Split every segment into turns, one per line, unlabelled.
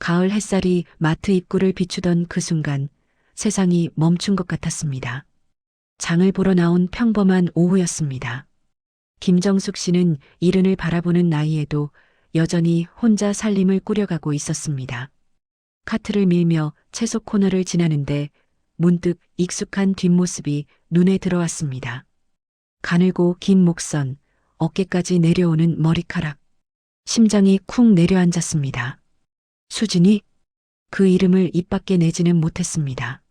가을 햇살이 마트 입구를 비추던 그 순간 세상이 멈춘 것 같았습니다. 장을 보러 나온 평범한 오후였습니다. 김정숙 씨는 이른을 바라보는 나이에도 여전히 혼자 살림을 꾸려가고 있었습니다. 카트를 밀며 채소 코너를 지나는데 문득 익숙한 뒷모습이 눈에 들어왔습니다. 가늘고 긴 목선, 어깨까지 내려오는 머리카락. 심장이 쿵 내려앉았습니다. 수진이? 그 이름을 입 밖에 내지는 못했습니다.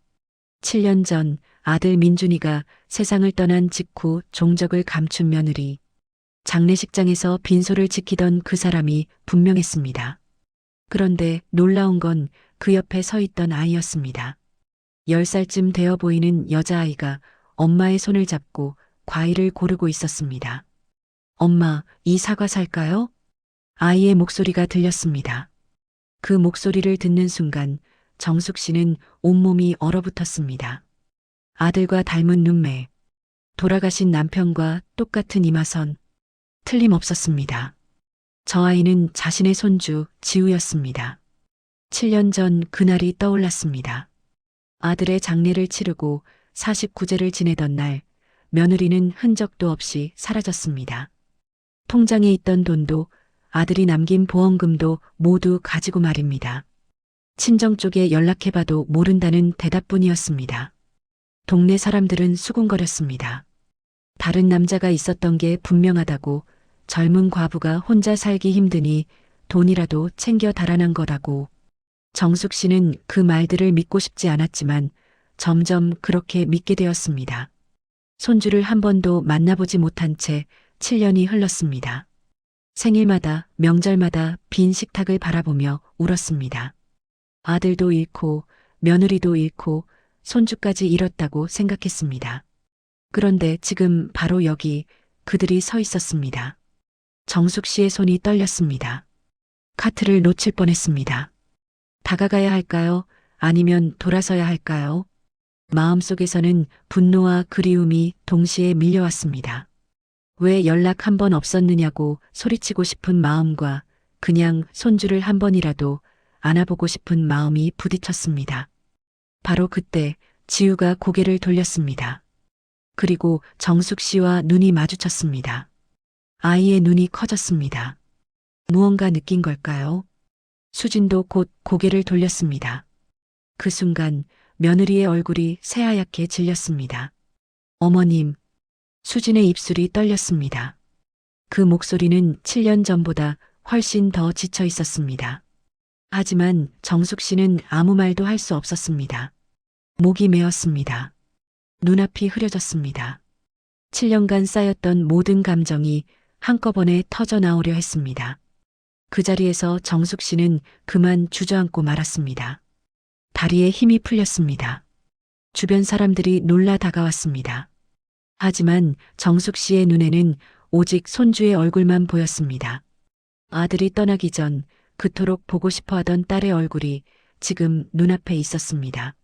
7년 전 아들 민준이가 세상을 떠난 직후 종적을 감춘 며느리. 장례식장에서 빈소를 지키던 그 사람이 분명했습니다. 그런데 놀라운 건 그 옆에 서 있던 아이였습니다. 10살쯤 되어 보이는 여자아이가 엄마의 손을 잡고 과일을 고르고 있었습니다. 엄마, 이 사과 살까요? 아이의 목소리가 들렸습니다. 그 목소리를 듣는 순간 정숙 씨는 온몸이 얼어붙었습니다. 아들과 닮은 눈매, 돌아가신 남편과 똑같은 이마선, 틀림없었습니다. 저 아이는 자신의 손주 지우였습니다. 7년 전 그날이 떠올랐습니다. 아들의 장례를 치르고 49제를 지내던 날, 며느리는 흔적도 없이 사라졌습니다. 통장에 있던 돈도 아들이 남긴 보험금도 모두 가지고 말입니다. 친정 쪽에 연락해봐도 모른다는 대답뿐이었습니다. 동네 사람들은 수군거렸습니다. 다른 남자가 있었던 게 분명하다고, 젊은 과부가 혼자 살기 힘드니 돈이라도 챙겨 달아난 거라고. 정숙 씨는 그 말들을 믿고 싶지 않았지만 점점 그렇게 믿게 되었습니다. 손주를 한 번도 만나보지 못한 채 7년이 흘렀습니다. 생일마다 명절마다 빈 식탁을 바라보며 울었습니다. 아들도 잃고 며느리도 잃고 손주까지 잃었다고 생각했습니다. 그런데 지금 바로 여기 그들이 서 있었습니다. 정숙 씨의 손이 떨렸습니다. 카트를 놓칠 뻔했습니다. 다가가야 할까요? 아니면 돌아서야 할까요? 마음속에서는 분노와 그리움이 동시에 밀려왔습니다. 왜 연락 한 번 없었느냐고 소리치고 싶은 마음과 그냥 손주를 한 번이라도 안아보고 싶은 마음이 부딪혔습니다. 바로 그때 지우가 고개를 돌렸습니다. 그리고 정숙 씨와 눈이 마주쳤습니다. 아이의 눈이 커졌습니다. 무언가 느낀 걸까요? 수진도 곧 고개를 돌렸습니다. 그 순간 며느리의 얼굴이 새하얗게 질렸습니다. 어머님, 수진의 입술이 떨렸습니다. 그 목소리는 7년 전보다 훨씬 더 지쳐 있었습니다. 하지만 정숙 씨는 아무 말도 할 수 없었습니다. 목이 메었습니다. 눈앞이 흐려졌습니다. 7년간 쌓였던 모든 감정이 한꺼번에 터져 나오려 했습니다. 그 자리에서 정숙 씨는 그만 주저앉고 말았습니다. 다리에 힘이 풀렸습니다. 주변 사람들이 놀라 다가왔습니다. 하지만 정숙 씨의 눈에는 오직 손주의 얼굴만 보였습니다. 아들이 떠나기 전 그토록 보고 싶어 하던 딸의 얼굴이 지금 눈앞에 있었습니다.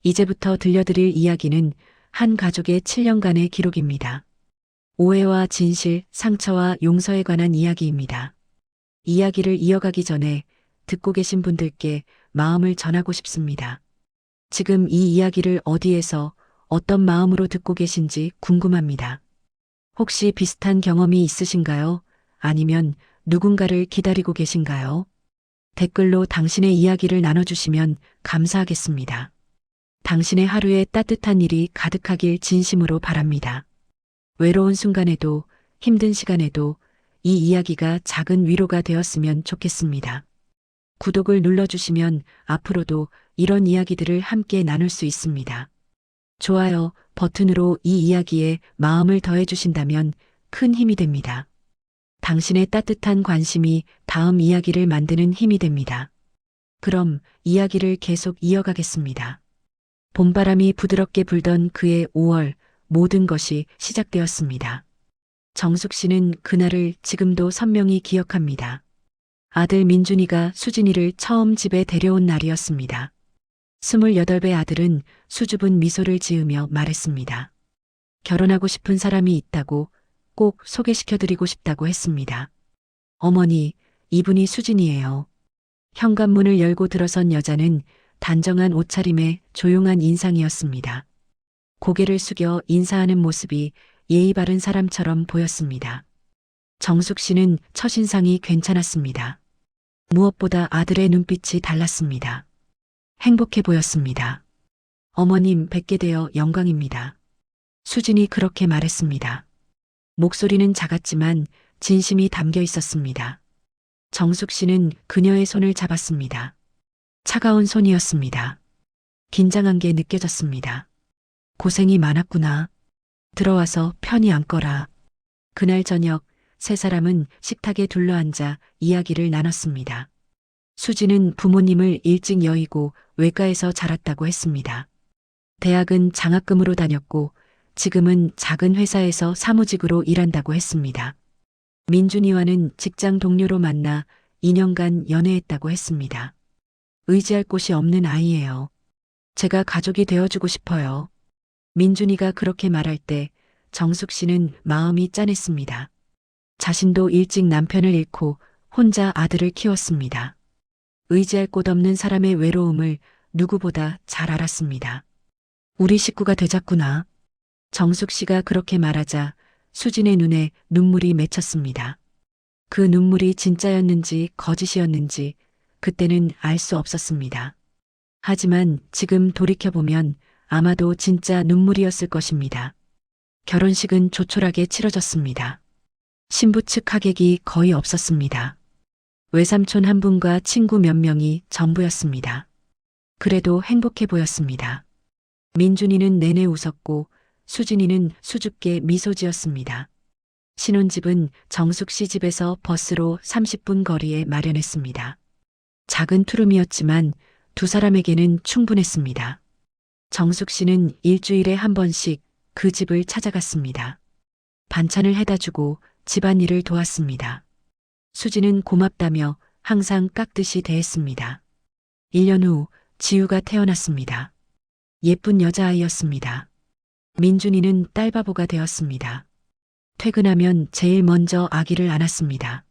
이제부터 들려드릴 이야기는 한 가족의 7년간의 기록입니다. 오해와 진실, 상처와 용서에 관한 이야기입니다. 이야기를 이어가기 전에 듣고 계신 분들께 마음을 전하고 싶습니다. 지금 이 이야기를 어디에서 어떤 마음으로 듣고 계신지 궁금합니다. 혹시 비슷한 경험이 있으신가요? 아니면 누군가를 기다리고 계신가요? 댓글로 당신의 이야기를 나눠주시면 감사하겠습니다. 당신의 하루에 따뜻한 일이 가득하길 진심으로 바랍니다. 외로운 순간에도 힘든 시간에도 이 이야기가 작은 위로가 되었으면 좋겠습니다. 구독을 눌러주시면 앞으로도 이런 이야기들을 함께 나눌 수 있습니다. 좋아요 버튼으로 이 이야기에 마음을 더해주신다면 큰 힘이 됩니다. 당신의 따뜻한 관심이 다음 이야기를 만드는 힘이 됩니다. 그럼 이야기를 계속 이어가겠습니다. 봄바람이 부드럽게 불던 그해 5월 모든 것이 시작되었습니다. 정숙 씨는 그날을 지금도 선명히 기억합니다. 아들 민준이가 수진이를 처음 집에 데려온 날이었습니다. 28배 아들은 수줍은 미소를 지으며 말했습니다. 결혼하고 싶은 사람이 있다고 꼭 소개시켜드리고 싶다고 했습니다. 어머니, 이분이 수진이에요. 현관문을 열고 들어선 여자는 단정한 옷차림에 조용한 인상이었습니다. 고개를 숙여 인사하는 모습이 예의 바른 사람처럼 보였습니다. 정숙 씨는 첫인상이 괜찮았습니다. 무엇보다 아들의 눈빛이 달랐습니다. 행복해 보였습니다. 어머님 뵙게 되어 영광입니다. 수진이 그렇게 말했습니다. 목소리는 작았지만 진심이 담겨 있었습니다. 정숙 씨는 그녀의 손을 잡았습니다. 차가운 손이었습니다. 긴장한 게 느껴졌습니다. 고생이 많았구나. 들어와서 편히 앉거라. 그날 저녁 세 사람은 식탁에 둘러앉아 이야기를 나눴습니다. 수지는 부모님을 일찍 여의고 외가에서 자랐다고 했습니다. 대학은 장학금으로 다녔고 지금은 작은 회사에서 사무직으로 일한다고 했습니다. 민준이와는 직장 동료로 만나 2년간 연애했다고 했습니다. 의지할 곳이 없는 아이예요. 제가 가족이 되어주고 싶어요. 민준이가 그렇게 말할 때 정숙 씨는 마음이 짠했습니다. 자신도 일찍 남편을 잃고 혼자 아들을 키웠습니다. 의지할 곳 없는 사람의 외로움을 누구보다 잘 알았습니다. 우리 식구가 되자꾸나. 정숙 씨가 그렇게 말하자 수진의 눈에 눈물이 맺혔습니다. 그 눈물이 진짜였는지 거짓이었는지 그때는 알 수 없었습니다. 하지만 지금 돌이켜보면 아마도 진짜 눈물이었을 것입니다. 결혼식은 조촐하게 치러졌습니다. 신부 측 하객이 거의 없었습니다. 외삼촌 한 분과 친구 몇 명이 전부였습니다. 그래도 행복해 보였습니다. 민준이는 내내 웃었고 수진이는 수줍게 미소 지었습니다. 신혼집은 정숙 씨 집에서 버스로 30분 거리에 마련했습니다. 작은 투룸이었지만 두 사람에게는 충분했습니다. 정숙 씨는 일주일에 한 번씩 그 집을 찾아갔습니다. 반찬을 해다 주고 집안일을 도왔습니다. 수지는 고맙다며 항상 깍듯이 대했습니다. 1년 후 지우가 태어났습니다. 예쁜 여자아이였습니다. 민준이는 딸바보가 되었습니다. 퇴근하면 제일 먼저 아기를 안았습니다.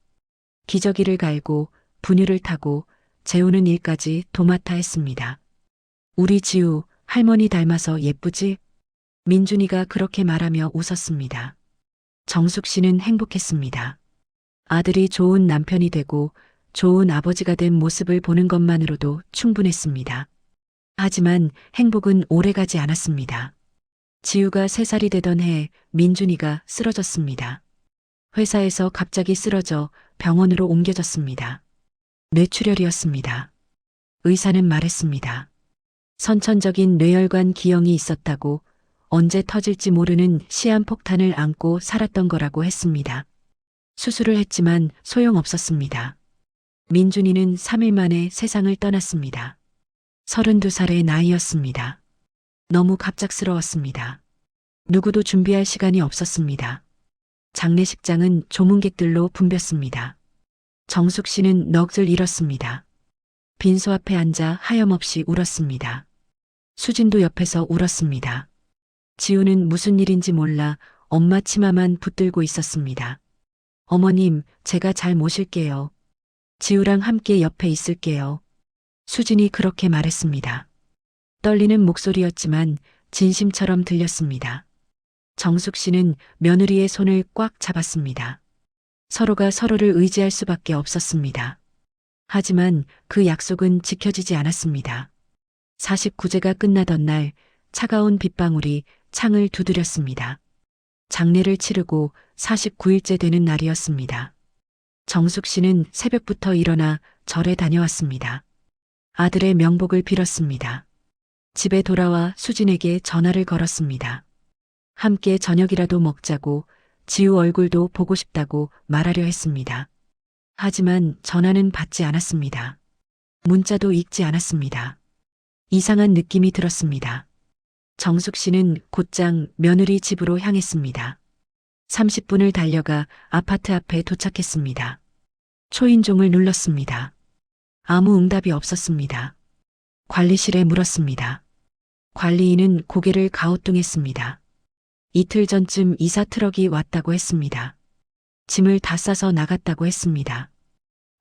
기저귀를 갈고 분유를 타고 재우는 일까지 도맡아 했습니다. 우리 지우 할머니 닮아서 예쁘지? 민준이가 그렇게 말하며 웃었습니다. 정숙 씨는 행복했습니다. 아들이 좋은 남편이 되고 좋은 아버지가 된 모습을 보는 것만으로도 충분했습니다. 하지만 행복은 오래가지 않았습니다. 지우가 3살이 되던 해에 민준이가 쓰러졌습니다. 회사에서 갑자기 쓰러져 병원으로 옮겨졌습니다. 뇌출혈이었습니다. 의사는 말했습니다. 선천적인 뇌혈관 기형이 있었다고, 언제 터질지 모르는 시한폭탄을 안고 살았던 거라고 했습니다. 수술을 했지만 소용없었습니다. 민준이는 3일 만에 세상을 떠났습니다. 32살의 나이였습니다. 너무 갑작스러웠습니다. 누구도 준비할 시간이 없었습니다. 장례식장은 조문객들로 붐볐습니다. 정숙 씨는 넋을 잃었습니다. 빈소 앞에 앉아 하염없이 울었습니다. 수진도 옆에서 울었습니다. 지우는 무슨 일인지 몰라 엄마 치마만 붙들고 있었습니다. 어머님, 제가 잘 모실게요. 지우랑 함께 옆에 있을게요. 수진이 그렇게 말했습니다. 떨리는 목소리였지만 진심처럼 들렸습니다. 정숙 씨는 며느리의 손을 꽉 잡았습니다. 서로가 서로를 의지할 수밖에 없었습니다. 하지만 그 약속은 지켜지지 않았습니다. 49제가 끝나던 날 차가운 빗방울이 창을 두드렸습니다. 장례를 치르고 49일째 되는 날이었습니다. 정숙 씨는 새벽부터 일어나 절에 다녀왔습니다. 아들의 명복을 빌었습니다. 집에 돌아와 수진에게 전화를 걸었습니다. 함께 저녁이라도 먹자고, 지우 얼굴도 보고 싶다고 말하려 했습니다. 하지만 전화는 받지 않았습니다. 문자도 읽지 않았습니다. 이상한 느낌이 들었습니다. 정숙 씨는 곧장 며느리 집으로 향했습니다. 30분을 달려가 아파트 앞에 도착했습니다. 초인종을 눌렀습니다. 아무 응답이 없었습니다. 관리실에 물었습니다. 관리인은 고개를 가우뚱했습니다. 이틀 전쯤 이사 트럭이 왔다고 했습니다. 짐을 다 싸서 나갔다고 했습니다.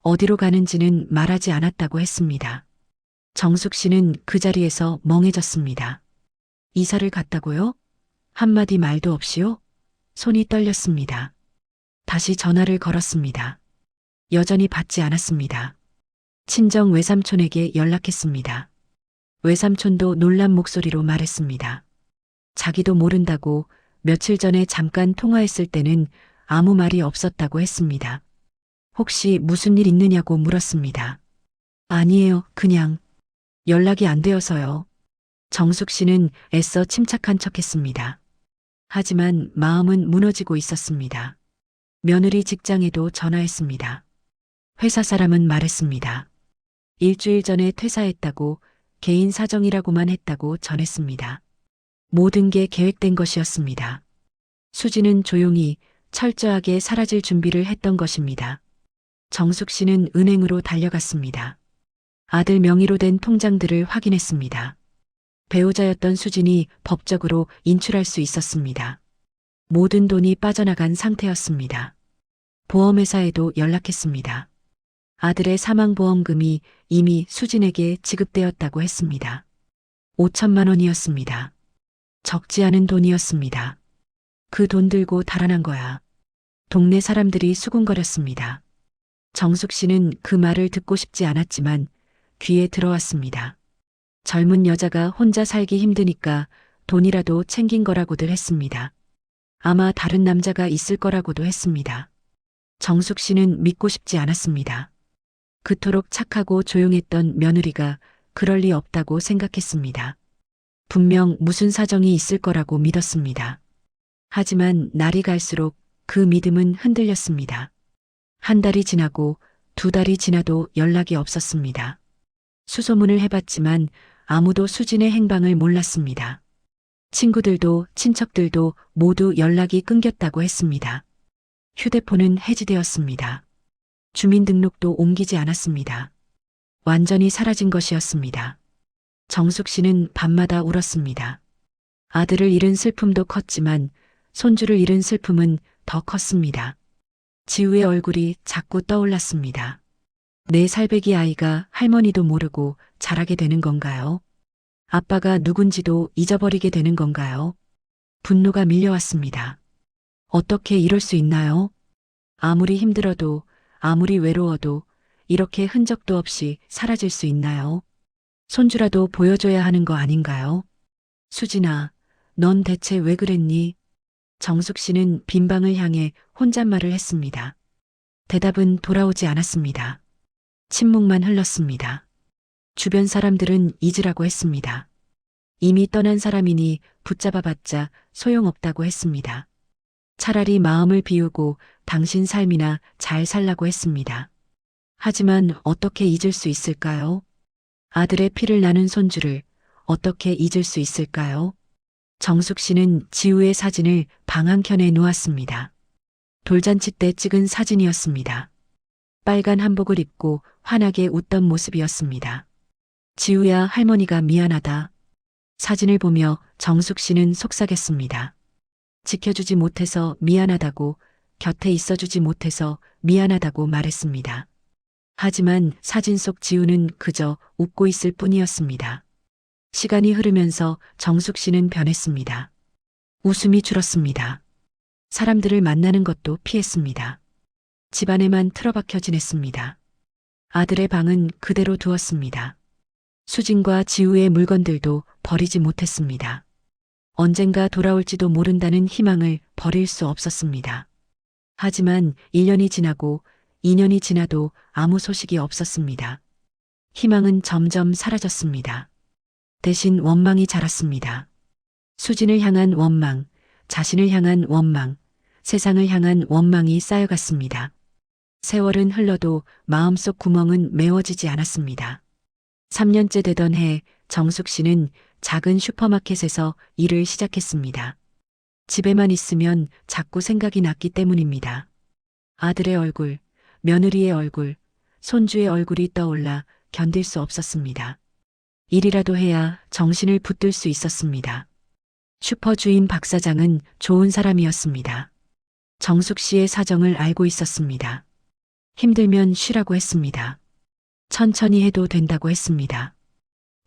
어디로 가는지는 말하지 않았다고 했습니다. 정숙 씨는 그 자리에서 멍해졌습니다. 이사를 갔다고요? 한마디 말도 없이요? 손이 떨렸습니다. 다시 전화를 걸었습니다. 여전히 받지 않았습니다. 친정 외삼촌에게 연락했습니다. 외삼촌도 놀란 목소리로 말했습니다. 자기도 모른다고 며칠 전에 잠깐 통화했을 때는 아무 말이 없었다고 했습니다. 혹시 무슨 일 있느냐고 물었습니다. 아니에요, 그냥 연락이 안 되어서요. 정숙 씨는 애써 침착한 척했습니다. 하지만 마음은 무너지고 있었습니다. 며느리 직장에도 전화했습니다. 회사 사람은 말했습니다. 일주일 전에 퇴사했다고 개인 사정이라고만 했다고 전했습니다. 모든 게 계획된 것이었습니다. 수지는 조용히 철저하게 사라질 준비를 했던 것입니다. 정숙 씨는 은행으로 달려갔습니다. 아들 명의로 된 통장들을 확인했습니다. 배우자였던 수진이 법적으로 인출할 수 있었습니다. 모든 돈이 빠져나간 상태였습니다. 보험회사에도 연락했습니다. 아들의 사망보험금이 이미 수진에게 지급되었다고 했습니다. 5천만 원이었습니다. 적지 않은 돈이었습니다. 그 돈 들고 달아난 거야. 동네 사람들이 수군거렸습니다. 정숙 씨는 그 말을 듣고 싶지 않았지만 귀에 들어왔습니다. 젊은 여자가 혼자 살기 힘드니까 돈이라도 챙긴 거라고들 했습니다. 아마 다른 남자가 있을 거라고도 했습니다. 정숙 씨는 믿고 싶지 않았습니다. 그토록 착하고 조용했던 며느리가 그럴 리 없다고 생각했습니다. 분명 무슨 사정이 있을 거라고 믿었습니다. 하지만 날이 갈수록 그 믿음은 흔들렸습니다. 한 달이 지나고 두 달이 지나도 연락이 없었습니다. 수소문을 해봤지만 아무도 수진의 행방을 몰랐습니다. 친구들도 친척들도 모두 연락이 끊겼다고 했습니다. 휴대폰은 해지되었습니다. 주민등록도 옮기지 않았습니다. 완전히 사라진 것이었습니다. 정숙 씨는 밤마다 울었습니다. 아들을 잃은 슬픔도 컸지만 손주를 잃은 슬픔은 더 컸습니다. 지우의 얼굴이 자꾸 떠올랐습니다. 내 살배기 아이가 할머니도 모르고 자라게 되는 건가요? 아빠가 누군지도 잊어버리게 되는 건가요? 분노가 밀려왔습니다. 어떻게 이럴 수 있나요? 아무리 힘들어도 아무리 외로워도 이렇게 흔적도 없이 사라질 수 있나요? 손주라도 보여줘야 하는 거 아닌가요? 수진아, 넌 대체 왜 그랬니? 정숙 씨는 빈방을 향해 혼잣말을 했습니다. 대답은 돌아오지 않았습니다. 침묵만 흘렀습니다. 주변 사람들은 잊으라고 했습니다. 이미 떠난 사람이니 붙잡아봤자 소용없다고 했습니다. 차라리 마음을 비우고 당신 삶이나 잘 살라고 했습니다. 하지만 어떻게 잊을 수 있을까요? 아들의 피를 나눈 손주를 어떻게 잊을 수 있을까요? 정숙 씨는 지우의 사진을 방 한켠에 놓았습니다. 돌잔치 때 찍은 사진이었습니다. 빨간 한복을 입고 환하게 웃던 모습이었습니다. 지우야, 할머니가 미안하다. 사진을 보며 정숙 씨는 속삭였습니다. 지켜주지 못해서 미안하다고, 곁에 있어주지 못해서 미안하다고 말했습니다. 하지만 사진 속 지우는 그저 웃고 있을 뿐이었습니다. 시간이 흐르면서 정숙 씨는 변했습니다. 웃음이 줄었습니다. 사람들을 만나는 것도 피했습니다. 집안에만 틀어박혀 지냈습니다. 아들의 방은 그대로 두었습니다. 수진과 지우의 물건들도 버리지 못했습니다. 언젠가 돌아올지도 모른다는 희망을 버릴 수 없었습니다. 하지만 1년이 지나고 2년이 지나도 아무 소식이 없었습니다. 희망은 점점 사라졌습니다. 대신 원망이 자랐습니다. 수진을 향한 원망, 자신을 향한 원망, 세상을 향한 원망이 쌓여갔습니다. 세월은 흘러도 마음속 구멍은 메워지지 않았습니다. 3년째 되던 해 정숙 씨는 작은 슈퍼마켓에서 일을 시작했습니다. 집에만 있으면 자꾸 생각이 났기 때문입니다. 아들의 얼굴, 며느리의 얼굴, 손주의 얼굴이 떠올라 견딜 수 없었습니다. 일이라도 해야 정신을 붙들 수 있었습니다. 슈퍼 주인 박 사장은 좋은 사람이었습니다. 정숙 씨의 사정을 알고 있었습니다. 힘들면 쉬라고 했습니다. 천천히 해도 된다고 했습니다.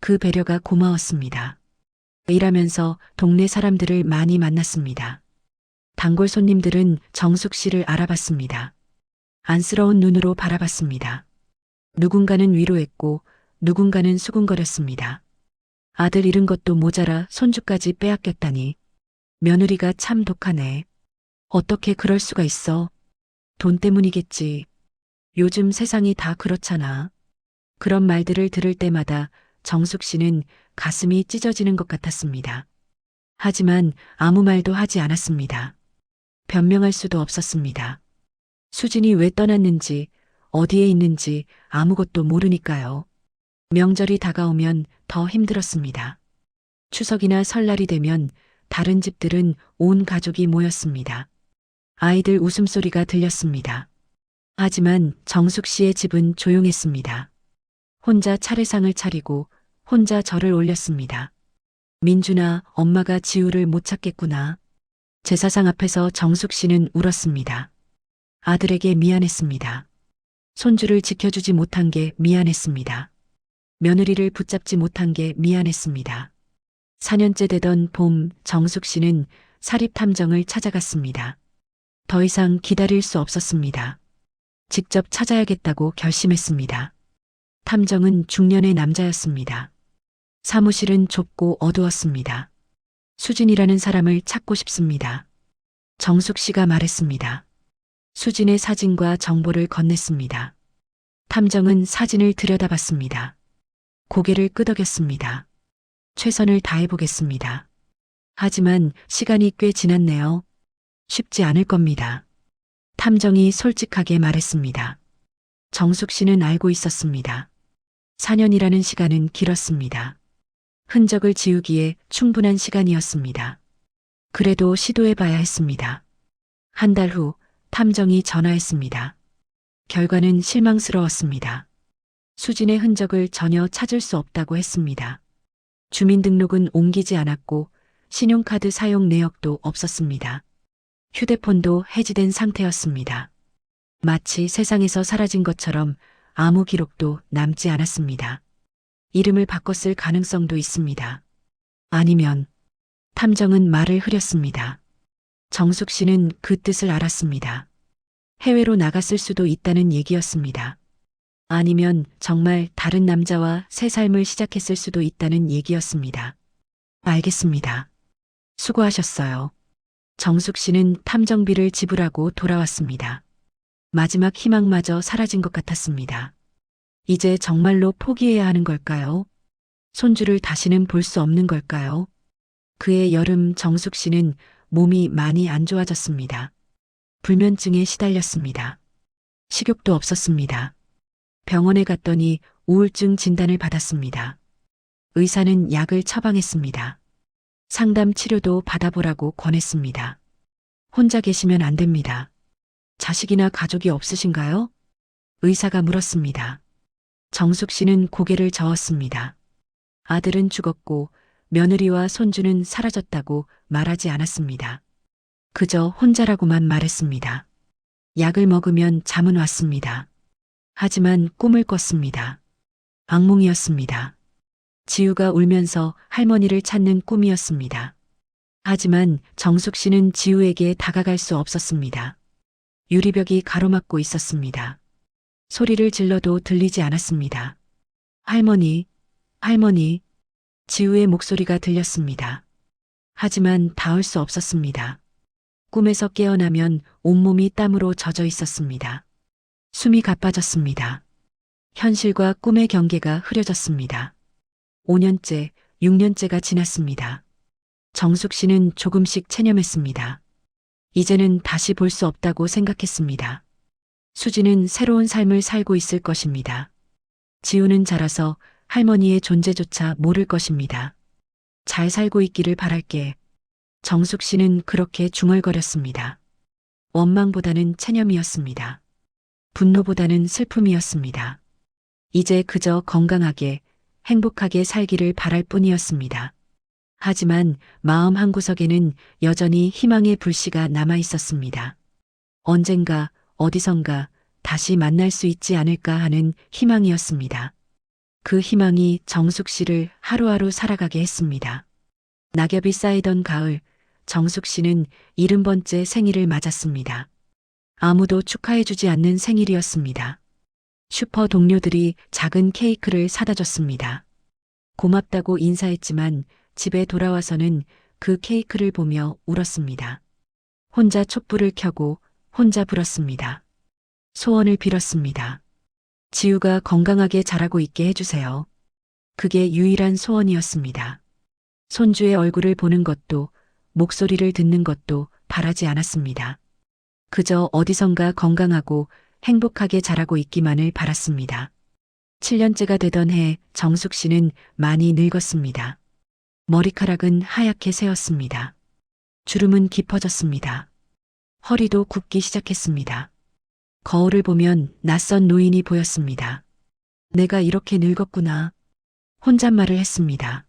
그 배려가 고마웠습니다. 일하면서 동네 사람들을 많이 만났습니다. 단골 손님들은 정숙 씨를 알아봤습니다. 안쓰러운 눈으로 바라봤습니다. 누군가는 위로했고 누군가는 수군거렸습니다. 아들 잃은 것도 모자라 손주까지 빼앗겼다니. 며느리가 참 독하네. 어떻게 그럴 수가 있어. 돈 때문이겠지. 요즘 세상이 다 그렇잖아. 그런 말들을 들을 때마다 정숙 씨는 가슴이 찢어지는 것 같았습니다. 하지만 아무 말도 하지 않았습니다. 변명할 수도 없었습니다. 수진이 왜 떠났는지, 어디에 있는지 아무것도 모르니까요. 명절이 다가오면 더 힘들었습니다. 추석이나 설날이 되면 다른 집들은 온 가족이 모였습니다. 아이들 웃음소리가 들렸습니다. 하지만 정숙 씨의 집은 조용했습니다. 혼자 차례상을 차리고 혼자 절을 올렸습니다. 민준아, 엄마가 지우를 못 찾겠구나. 제사상 앞에서 정숙 씨는 울었습니다. 아들에게 미안했습니다. 손주를 지켜주지 못한 게 미안했습니다. 며느리를 붙잡지 못한 게 미안했습니다. 4년째 되던 봄, 정숙 씨는 사립탐정을 찾아갔습니다. 더 이상 기다릴 수 없었습니다. 직접 찾아야겠다고 결심했습니다. 탐정은 중년의 남자였습니다. 사무실은 좁고 어두웠습니다. 수진이라는 사람을 찾고 싶습니다. 정숙 씨가 말했습니다. 수진의 사진과 정보를 건넸습니다. 탐정은 사진을 들여다봤습니다. 고개를 끄덕였습니다. 최선을 다해보겠습니다. 하지만 시간이 꽤 지났네요. 쉽지 않을 겁니다. 탐정이 솔직하게 말했습니다. 정숙 씨는 알고 있었습니다. 4년이라는 시간은 길었습니다. 흔적을 지우기에 충분한 시간이었습니다. 그래도 시도해봐야 했습니다. 한 달 후 탐정이 전화했습니다. 결과는 실망스러웠습니다. 수진의 흔적을 전혀 찾을 수 없다고 했습니다. 주민등록은 옮기지 않았고 신용카드 사용 내역도 없었습니다. 휴대폰도 해지된 상태였습니다. 마치 세상에서 사라진 것처럼 아무 기록도 남지 않았습니다. 이름을 바꿨을 가능성도 있습니다. 아니면 탐정은 말을 흐렸습니다. 정숙 씨는 그 뜻을 알았습니다. 해외로 나갔을 수도 있다는 얘기였습니다. 아니면 정말 다른 남자와 새 삶을 시작했을 수도 있다는 얘기였습니다. 알겠습니다. 수고하셨어요. 정숙 씨는 탐정비를 지불하고 돌아왔습니다. 마지막 희망마저 사라진 것 같았습니다. 이제 정말로 포기해야 하는 걸까요? 손주를 다시는 볼 수 없는 걸까요? 그해 여름 정숙 씨는 몸이 많이 안 좋아졌습니다. 불면증에 시달렸습니다. 식욕도 없었습니다. 병원에 갔더니 우울증 진단을 받았습니다. 의사는 약을 처방했습니다. 상담 치료도 받아보라고 권했습니다. 혼자 계시면 안 됩니다. 자식이나 가족이 없으신가요? 의사가 물었습니다. 정숙 씨는 고개를 저었습니다. 아들은 죽었고 며느리와 손주는 사라졌다고 말하지 않았습니다. 그저 혼자라고만 말했습니다. 약을 먹으면 잠은 왔습니다. 하지만 꿈을 꿨습니다. 악몽이었습니다. 지우가 울면서 할머니를 찾는 꿈이었습니다. 하지만 정숙 씨는 지우에게 다가갈 수 없었습니다. 유리벽이 가로막고 있었습니다. 소리를 질러도 들리지 않았습니다. 할머니, 할머니, 지우의 목소리가 들렸습니다. 하지만 닿을 수 없었습니다. 꿈에서 깨어나면 온몸이 땀으로 젖어 있었습니다. 숨이 가빠졌습니다. 현실과 꿈의 경계가 흐려졌습니다. 5년째, 6년째가 지났습니다. 정숙 씨는 조금씩 체념했습니다. 이제는 다시 볼 수 없다고 생각했습니다. 수지는 새로운 삶을 살고 있을 것입니다. 지우는 자라서 할머니의 존재조차 모를 것입니다. 잘 살고 있기를 바랄게. 정숙 씨는 그렇게 중얼거렸습니다. 원망보다는 체념이었습니다. 분노보다는 슬픔이었습니다. 이제 그저 건강하게, 행복하게 살기를 바랄 뿐이었습니다. 하지만 마음 한구석에는 여전히 희망의 불씨가 남아 있었습니다. 언젠가, 어디선가 다시 만날 수 있지 않을까 하는 희망이었습니다. 그 희망이 정숙 씨를 하루하루 살아가게 했습니다. 낙엽이 쌓이던 가을, 정숙 씨는 70번째 생일을 맞았습니다. 아무도 축하해주지 않는 생일이었습니다. 슈퍼 동료들이 작은 케이크를 사다 줬습니다. 고맙다고 인사했지만 집에 돌아와서는 그 케이크를 보며 울었습니다. 혼자 촛불을 켜고 혼자 불었습니다. 소원을 빌었습니다. 지우가 건강하게 자라고 있게 해주세요. 그게 유일한 소원이었습니다. 손주의 얼굴을 보는 것도 목소리를 듣는 것도 바라지 않았습니다. 그저 어디선가 건강하고 행복하게 자라고 있기만을 바랐습니다. 7년째가 되던 해 정숙 씨는 많이 늙었습니다. 머리카락은 하얗게 새었습니다. 주름은 깊어졌습니다. 허리도 굽기 시작했습니다. 거울을 보면 낯선 노인이 보였습니다. 내가 이렇게 늙었구나. 혼잣말을 했습니다.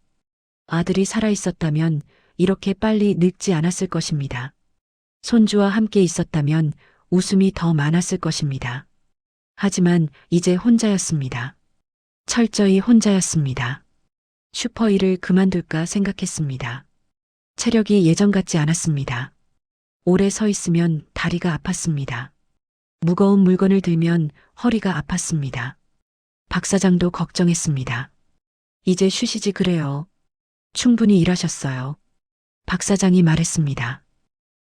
아들이 살아있었다면 이렇게 빨리 늙지 않았을 것입니다. 손주와 함께 있었다면 웃음이 더 많았을 것입니다. 하지만 이제 혼자였습니다. 철저히 혼자였습니다. 슈퍼 일을 그만둘까 생각했습니다. 체력이 예전 같지 않았습니다. 오래 서 있으면 다리가 아팠습니다. 무거운 물건을 들면 허리가 아팠습니다. 박 사장도 걱정했습니다. 이제 쉬시지 그래요. 충분히 일하셨어요. 박 사장이 말했습니다.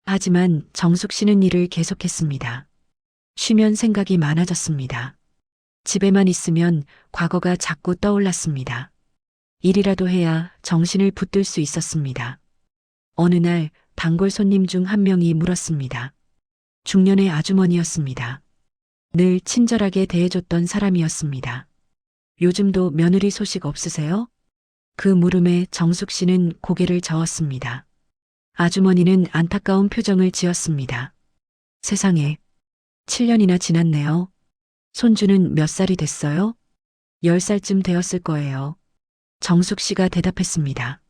하지만 정숙 씨는 일을 계속했습니다. 쉬면 생각이 많아졌습니다. 집에만 있으면 과거가 자꾸 떠올랐습니다. 일이라도 해야 정신을 붙들 수 있었습니다. 어느 날 단골 손님 중 한 명이 물었습니다. 중년의 아주머니였습니다. 늘 친절하게 대해줬던 사람이었습니다. 요즘도 며느리 소식 없으세요? 그 물음에 정숙 씨는 고개를 저었습니다. 아주머니는 안타까운 표정을 지었습니다. 세상에, 7년이나 지났네요. 손주는 몇 살이 됐어요? 10살쯤 되었을 거예요. 정숙 씨가 대답했습니다.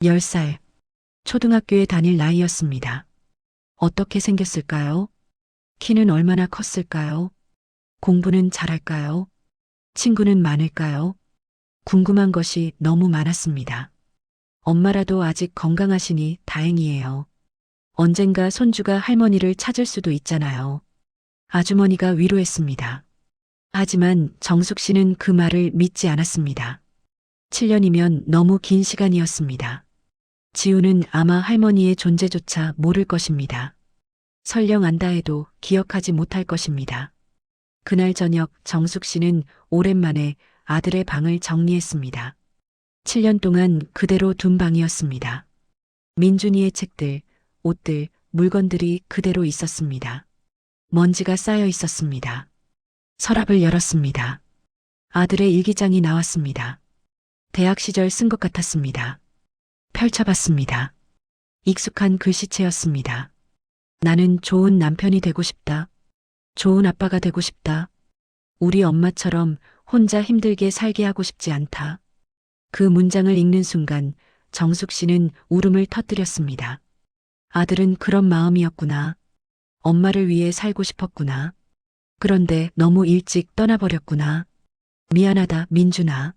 10살. 초등학교에 다닐 나이였습니다. 어떻게 생겼을까요? 키는 얼마나 컸을까요? 공부는 잘할까요? 친구는 많을까요? 궁금한 것이 너무 많았습니다. 엄마라도 아직 건강하시니 다행이에요. 언젠가 손주가 할머니를 찾을 수도 있잖아요. 아주머니가 위로했습니다. 하지만 정숙 씨는 그 말을 믿지 않았습니다. 7년이면 너무 긴 시간이었습니다. 지우는 아마 할머니의 존재조차 모를 것입니다. 설령 안다 해도 기억하지 못할 것입니다. 그날 저녁 정숙 씨는 오랜만에 아들의 방을 정리했습니다. 7년 동안 그대로 둔 방이었습니다. 민준이의 책들, 옷들, 물건들이 그대로 있었습니다. 먼지가 쌓여 있었습니다. 서랍을 열었습니다. 아들의 일기장이 나왔습니다. 대학 시절 쓴 것 같았습니다. 펼쳐봤습니다. 익숙한 글씨체였습니다. 나는 좋은 남편이 되고 싶다. 좋은 아빠가 되고 싶다. 우리 엄마처럼 혼자 힘들게 살게 하고 싶지 않다. 그 문장을 읽는 순간 정숙 씨는 울음을 터뜨렸습니다. 아들은 그런 마음이었구나. 엄마를 위해 살고 싶었구나. 그런데 너무 일찍 떠나버렸구나. 미안하다, 민준아.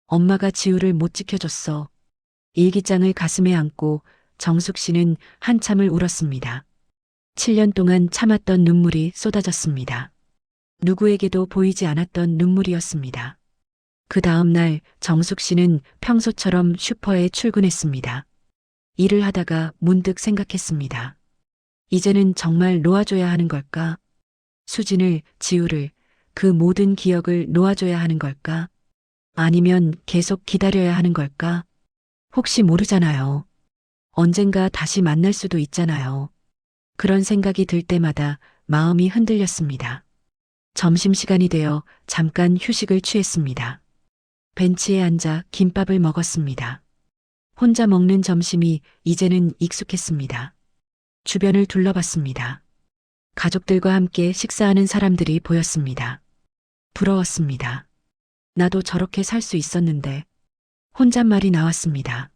엄마가 지우를 못 지켜줬어. 일기장을 가슴에 안고 정숙 씨는 한참을 울었습니다. 7년 동안 참았던 눈물이 쏟아졌습니다. 누구에게도 보이지 않았던 눈물이었습니다. 그 다음 날 정숙 씨는 평소처럼 슈퍼에 출근했습니다. 일을 하다가 문득 생각했습니다. 이제는 정말 놓아줘야 하는 걸까? 수진을, 지우를, 그 모든 기억을 놓아줘야 하는 걸까? 아니면 계속 기다려야 하는 걸까? 혹시 모르잖아요. 언젠가 다시 만날 수도 있잖아요. 그런 생각이 들 때마다 마음이 흔들렸습니다. 점심시간이 되어 잠깐 휴식을 취했습니다. 벤치에 앉아 김밥을 먹었습니다. 혼자 먹는 점심이 이제는 익숙했습니다. 주변을 둘러봤습니다. 가족들과 함께 식사하는 사람들이 보였습니다. 부러웠습니다. 나도 저렇게 살 수 있었는데. 혼잣말이 나왔습니다.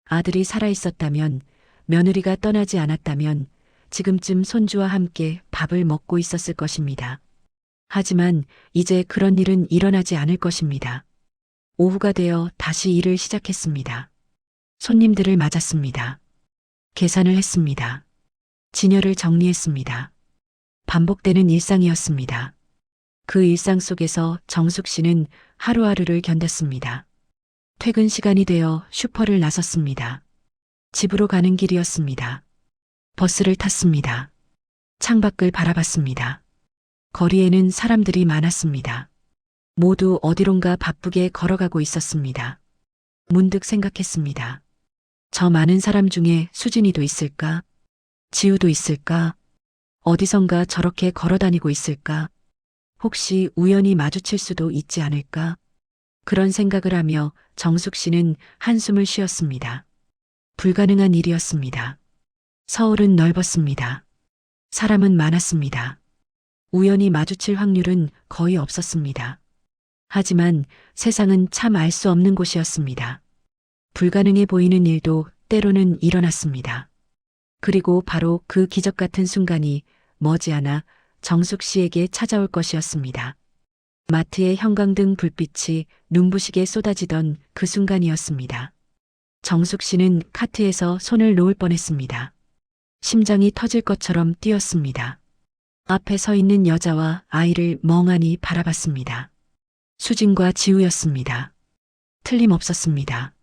아들이 살아있었다면, 며느리가 떠나지 않았다면 지금쯤 손주와 함께 밥을 먹고 있었을 것입니다. 하지만 이제 그런 일은 일어나지 않을 것입니다. 오후가 되어 다시 일을 시작했습니다. 손님들을 맞았습니다. 계산을 했습니다. 진열을 정리했습니다. 반복되는 일상이었습니다. 그 일상 속에서 정숙 씨는 하루하루를 견뎠습니다. 퇴근 시간이 되어 슈퍼를 나섰습니다. 집으로 가는 길이었습니다. 버스를 탔습니다. 창밖을 바라봤습니다. 거리에는 사람들이 많았습니다. 모두 어디론가 바쁘게 걸어가고 있었습니다. 문득 생각했습니다. 저 많은 사람 중에 수진이도 있을까? 지우도 있을까? 어디선가 저렇게 걸어다니고 있을까? 혹시 우연히 마주칠 수도 있지 않을까? 그런 생각을 하며 정숙 씨는 한숨을 쉬었습니다. 불가능한 일이었습니다. 서울은 넓었습니다. 사람은 많았습니다. 우연히 마주칠 확률은 거의 없었습니다. 하지만 세상은 참 알 수 없는 곳이었습니다. 불가능해 보이는 일도 때로는 일어났습니다. 그리고 바로 그 기적 같은 순간이 머지않아 정숙 씨에게 찾아올 것이었습니다. 마트의 형광등 불빛이 눈부시게 쏟아지던 그 순간이었습니다. 정숙 씨는 카트에서 손을 놓을 뻔했습니다. 심장이 터질 것처럼 뛰었습니다. 앞에 서 있는 여자와 아이를 멍하니 바라봤습니다. 수진과 지우였습니다. 틀림없었습니다.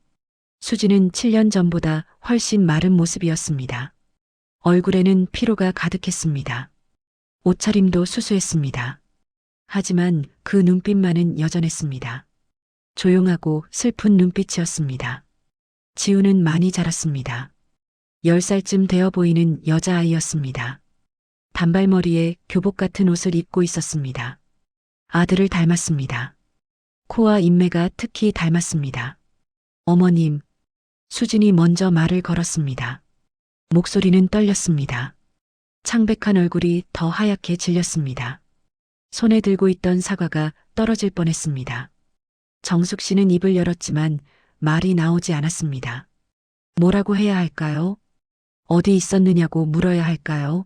수진은 7년 전보다 훨씬 마른 모습이었습니다. 얼굴에는 피로가 가득했습니다. 옷차림도 수수했습니다. 하지만 그 눈빛만은 여전했습니다. 조용하고 슬픈 눈빛이었습니다. 지우는 많이 자랐습니다. 10살쯤 되어 보이는 여자아이였습니다. 단발머리에 교복 같은 옷을 입고 있었습니다. 아들을 닮았습니다. 코와 인매가 특히 닮았습니다. 어머님, 수진이 먼저 말을 걸었습니다. 목소리는 떨렸습니다. 창백한 얼굴이 더 하얗게 질렸습니다. 손에 들고 있던 사과가 떨어질 뻔했습니다. 정숙 씨는 입을 열었지만 말이 나오지 않았습니다. 뭐라고 해야 할까요? 어디 있었느냐고 물어야 할까요?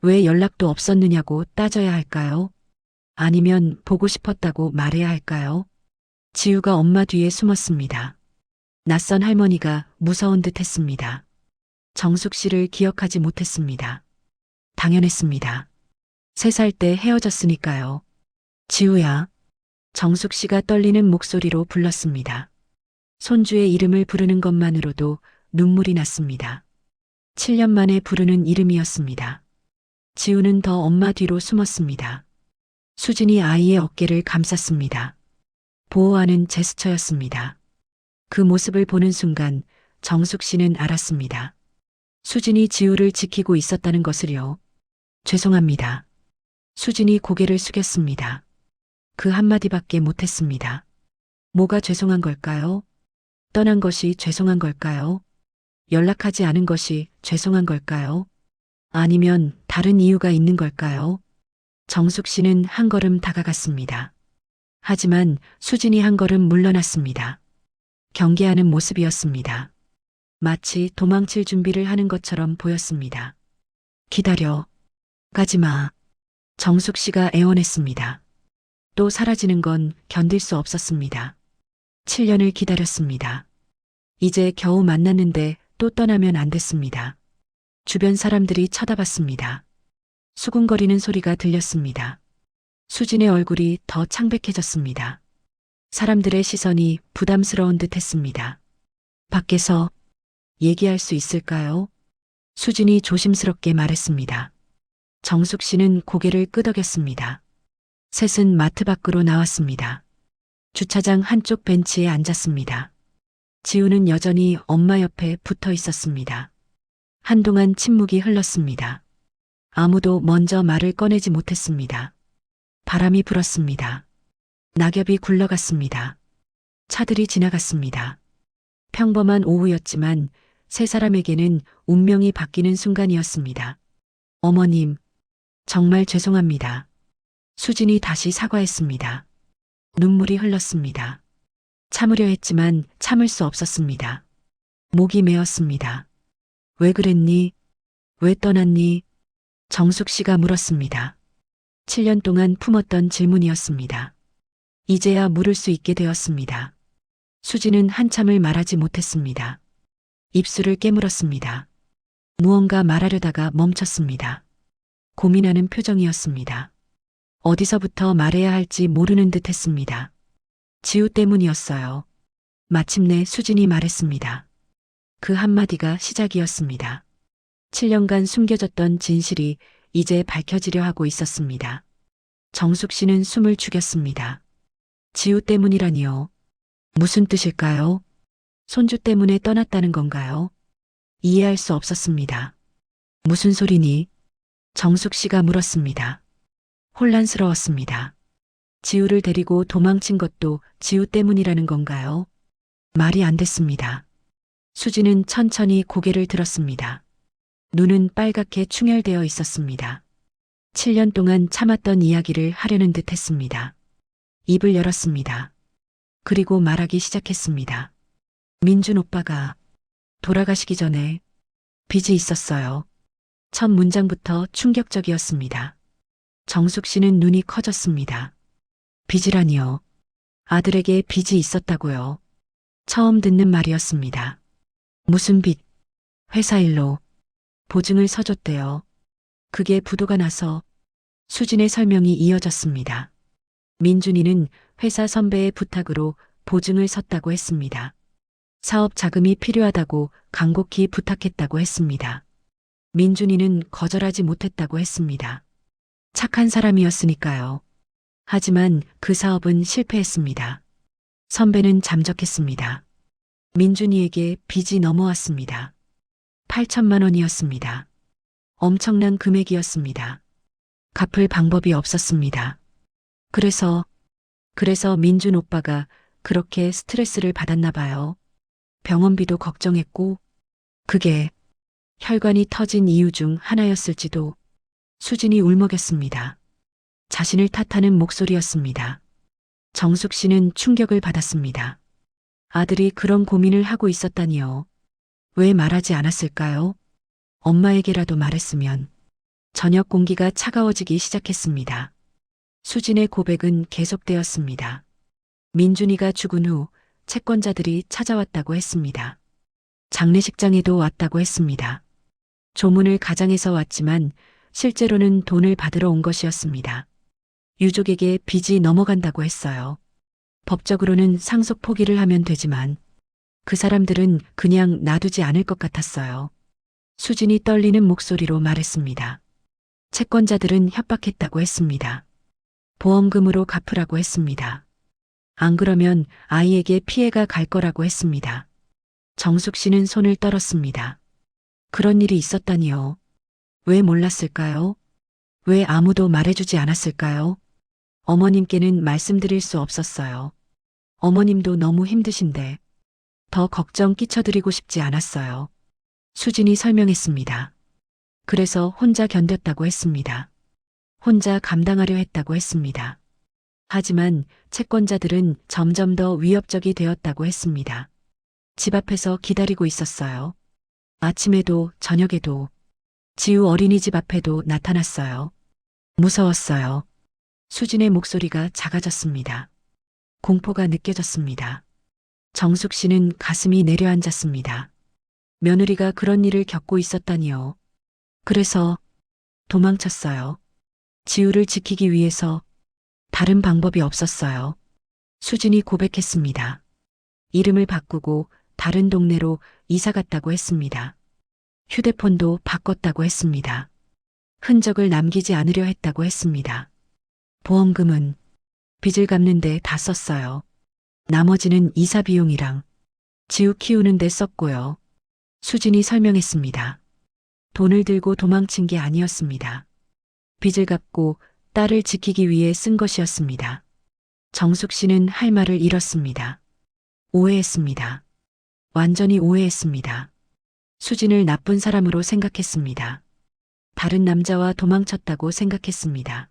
왜 연락도 없었느냐고 따져야 할까요? 아니면 보고 싶었다고 말해야 할까요? 지우가 엄마 뒤에 숨었습니다. 낯선 할머니가 무서운 듯 했습니다. 정숙 씨를 기억하지 못했습니다. 당연했습니다. 3살 때 헤어졌으니까요. 지우야. 정숙 씨가 떨리는 목소리로 불렀습니다. 손주의 이름을 부르는 것만으로도 눈물이 났습니다. 7년 만에 부르는 이름이었습니다. 지우는 더 엄마 뒤로 숨었습니다. 수진이 아이의 어깨를 감쌌습니다. 보호하는 제스처였습니다. 그 모습을 보는 순간 정숙 씨는 알았습니다. 수진이 지우를 지키고 있었다는 것을요. 죄송합니다. 수진이 고개를 숙였습니다. 그 한마디밖에 못했습니다. 뭐가 죄송한 걸까요? 떠난 것이 죄송한 걸까요? 연락하지 않은 것이 죄송한 걸까요? 아니면 다른 이유가 있는 걸까요? 정숙 씨는 한 걸음 다가갔습니다. 하지만 수진이 한 걸음 물러났습니다. 경계하는 모습이었습니다. 마치 도망칠 준비를 하는 것처럼 보였습니다. 기다려. 가지 마. 정숙 씨가 애원했습니다. 또 사라지는 건 견딜 수 없었습니다. 7년을 기다렸습니다. 이제 겨우 만났는데 또 떠나면 안 됐습니다. 주변 사람들이 쳐다봤습니다. 수군거리는 소리가 들렸습니다. 수진의 얼굴이 더 창백해졌습니다. 사람들의 시선이 부담스러운 듯 했습니다. 밖에서 얘기할 수 있을까요? 수진이 조심스럽게 말했습니다. 정숙 씨는 고개를 끄덕였습니다. 셋은 마트 밖으로 나왔습니다. 주차장 한쪽 벤치에 앉았습니다. 지우는 여전히 엄마 옆에 붙어 있었습니다. 한동안 침묵이 흘렀습니다. 아무도 먼저 말을 꺼내지 못했습니다. 바람이 불었습니다. 낙엽이 굴러갔습니다. 차들이 지나갔습니다. 평범한 오후였지만 세 사람에게는 운명이 바뀌는 순간이었습니다. 어머님, 정말 죄송합니다. 수진이 다시 사과했습니다. 눈물이 흘렀습니다. 참으려 했지만 참을 수 없었습니다. 목이 메었습니다. 왜 그랬니? 왜 떠났니? 정숙 씨가 물었습니다. 7년 동안 품었던 질문이었습니다. 이제야 물을 수 있게 되었습니다. 수지는 한참을 말하지 못했습니다. 입술을 깨물었습니다. 무언가 말하려다가 멈췄습니다. 고민하는 표정이었습니다. 어디서부터 말해야 할지 모르는 듯 했습니다. 지우 때문이었어요. 마침내 수진이 말했습니다. 그 한마디가 시작이었습니다. 7년간 숨겨졌던 진실이 이제 밝혀지려 하고 있었습니다. 정숙 씨는 숨을 죽였습니다. 지우 때문이라니요. 무슨 뜻일까요? 손주 때문에 떠났다는 건가요? 이해할 수 없었습니다. 무슨 소리니? 정숙 씨가 물었습니다. 혼란스러웠습니다. 지우를 데리고 도망친 것도 지우 때문이라는 건가요? 말이 안 됐습니다. 수지는 천천히 고개를 들었습니다. 눈은 빨갛게 충혈되어 있었습니다. 7년 동안 참았던 이야기를 하려는 듯 했습니다. 입을 열었습니다. 그리고 말하기 시작했습니다. 민준 오빠가 돌아가시기 전에 빚이 있었어요. 첫 문장부터 충격적이었습니다. 정숙 씨는 눈이 커졌습니다. 빚이라니요. 아들에게 빚이 있었다고요. 처음 듣는 말이었습니다. 무슨 빚? 회사 일로 보증을 서줬대요. 그게 부도가 나서 수진의 설명이 이어졌습니다. 민준이는 회사 선배의 부탁으로 보증을 섰다고 했습니다. 사업 자금이 필요하다고 간곡히 부탁했다고 했습니다. 민준이는 거절하지 못했다고 했습니다. 착한 사람이었으니까요. 하지만 그 사업은 실패했습니다. 선배는 잠적했습니다. 민준이에게 빚이 넘어왔습니다. 8천만 원이었습니다. 엄청난 금액이었습니다. 갚을 방법이 없었습니다. 그래서 민준 오빠가 그렇게 스트레스를 받았나 봐요. 병원비도 걱정했고, 그게 혈관이 터진 이유 중 하나였을지도. 수진이 울먹였습니다. 자신을 탓하는 목소리였습니다. 정숙 씨는 충격을 받았습니다. 아들이 그런 고민을 하고 있었다니요. 왜 말하지 않았을까요? 엄마에게라도 말했으면. 저녁 공기가 차가워지기 시작했습니다. 수진의 고백은 계속되었습니다. 민준이가 죽은 후 채권자들이 찾아왔다고 했습니다. 장례식장에도 왔다고 했습니다. 조문을 가장해서 왔지만 실제로는 돈을 받으러 온 것이었습니다. 유족에게 빚이 넘어간다고 했어요. 법적으로는 상속 포기를 하면 되지만 그 사람들은 그냥 놔두지 않을 것 같았어요. 수진이 떨리는 목소리로 말했습니다. 채권자들은 협박했다고 했습니다. 보험금으로 갚으라고 했습니다. 안 그러면 아이에게 피해가 갈 거라고 했습니다. 정숙 씨는 손을 떨었습니다. 그런 일이 있었다니요. 왜 몰랐을까요? 왜 아무도 말해주지 않았을까요? 어머님께는 말씀드릴 수 없었어요. 어머님도 너무 힘드신데 더 걱정 끼쳐드리고 싶지 않았어요. 수진이 설명했습니다. 그래서 혼자 견뎠다고 했습니다. 혼자 감당하려 했다고 했습니다. 하지만 채권자들은 점점 더 위협적이 되었다고 했습니다. 집 앞에서 기다리고 있었어요. 아침에도 저녁에도 지우 어린이집 앞에도 나타났어요. 무서웠어요. 수진의 목소리가 작아졌습니다. 공포가 느껴졌습니다. 정숙 씨는 가슴이 내려앉았습니다. 며느리가 그런 일을 겪고 있었다니요. 그래서 도망쳤어요. 지우를 지키기 위해서. 다른 방법이 없었어요. 수진이 고백했습니다. 이름을 바꾸고 다른 동네로 이사 갔다고 했습니다. 휴대폰도 바꿨다고 했습니다. 흔적을 남기지 않으려 했다고 했습니다. 보험금은 빚을 갚는데 다 썼어요. 나머지는 이사 비용이랑 지우 키우는데 썼고요. 수진이 설명했습니다. 돈을 들고 도망친 게 아니었습니다. 빚을 갚고 딸을 지키기 위해 쓴 것이었습니다. 정숙 씨는 할 말을 잃었습니다. 오해했습니다. 완전히 오해했습니다. 수진을 나쁜 사람으로 생각했습니다. 다른 남자와 도망쳤다고 생각했습니다.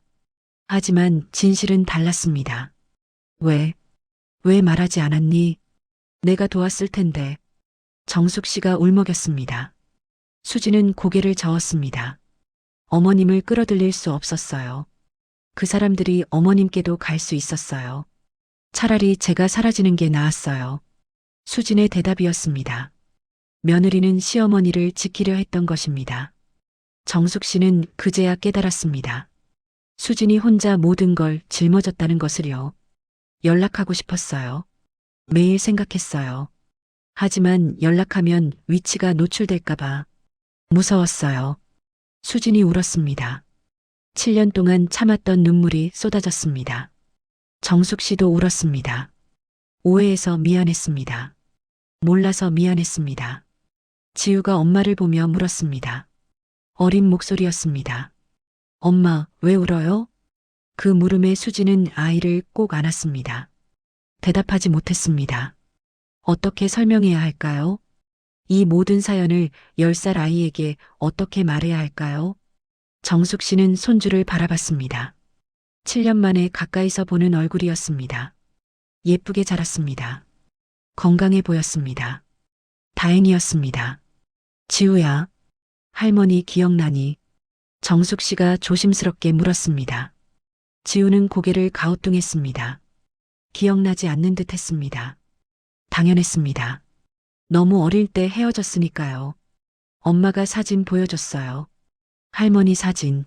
하지만 진실은 달랐습니다. 왜 말하지 않았니? 내가 도왔을 텐데. 정숙 씨가 울먹였습니다. 수진은 고개를 저었습니다. 어머님을 끌어들일 수 없었어요. 그 사람들이 어머님께도 갈 수 있었어요. 차라리 제가 사라지는 게 나았어요. 수진의 대답이었습니다. 며느리는 시어머니를 지키려 했던 것입니다. 정숙 씨는 그제야 깨달았습니다. 수진이 혼자 모든 걸 짊어졌다는 것을요. 연락하고 싶었어요. 매일 생각했어요. 하지만 연락하면 위치가 노출될까봐 무서웠어요. 수진이 울었습니다. 7년 동안 참았던 눈물이 쏟아졌습니다. 정숙 씨도 울었습니다. 오해해서 미안했습니다. 몰라서 미안했습니다. 지우가 엄마를 보며 물었습니다. 어린 목소리였습니다. 엄마, 왜 울어요? 그 물음에 수지는 아이를 꼭 안았습니다. 대답하지 못했습니다. 어떻게 설명해야 할까요? 이 모든 사연을 10살 아이에게 어떻게 말해야 할까요? 정숙 씨는 손주를 바라봤습니다. 7년 만에 가까이서 보는 얼굴이었습니다. 예쁘게 자랐습니다. 건강해 보였습니다. 다행이었습니다. 지우야, 할머니 기억나니? 정숙 씨가 조심스럽게 물었습니다. 지우는 고개를 가우뚱했습니다. 기억나지 않는 듯 했습니다. 당연했습니다. 너무 어릴 때 헤어졌으니까요. 엄마가 사진 보여줬어요. 할머니 사진.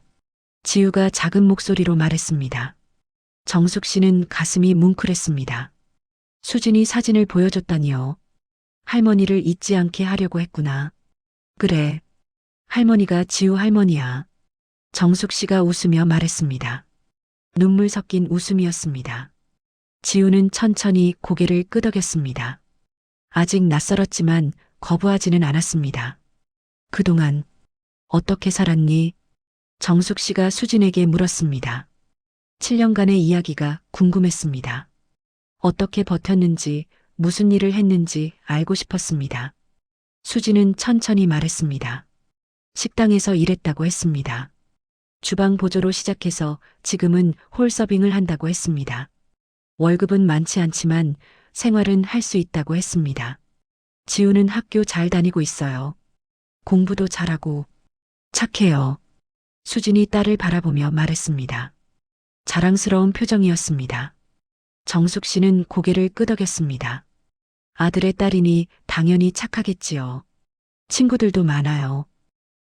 지우가 작은 목소리로 말했습니다. 정숙 씨는 가슴이 뭉클했습니다. 수진이 사진을 보여줬다니요. 할머니를 잊지 않게 하려고 했구나. 그래. 할머니가 지우 할머니야. 정숙 씨가 웃으며 말했습니다. 눈물 섞인 웃음이었습니다. 지우는 천천히 고개를 끄덕였습니다. 아직 낯설었지만 거부하지는 않았습니다. 그동안 어떻게 살았니? 정숙 씨가 수진에게 물었습니다. 7년간의 이야기가 궁금했습니다. 어떻게 버텼는지, 무슨 일을 했는지 알고 싶었습니다. 수진은 천천히 말했습니다. 식당에서 일했다고 했습니다. 주방 보조로 시작해서 지금은 홀 서빙을 한다고 했습니다. 월급은 많지 않지만 생활은 할 수 있다고 했습니다. 지우는 학교 잘 다니고 있어요. 공부도 잘하고 착해요. 수진이 딸을 바라보며 말했습니다. 자랑스러운 표정이었습니다. 정숙 씨는 고개를 끄덕였습니다. 아들의 딸이니 당연히 착하겠지요. 친구들도 많아요.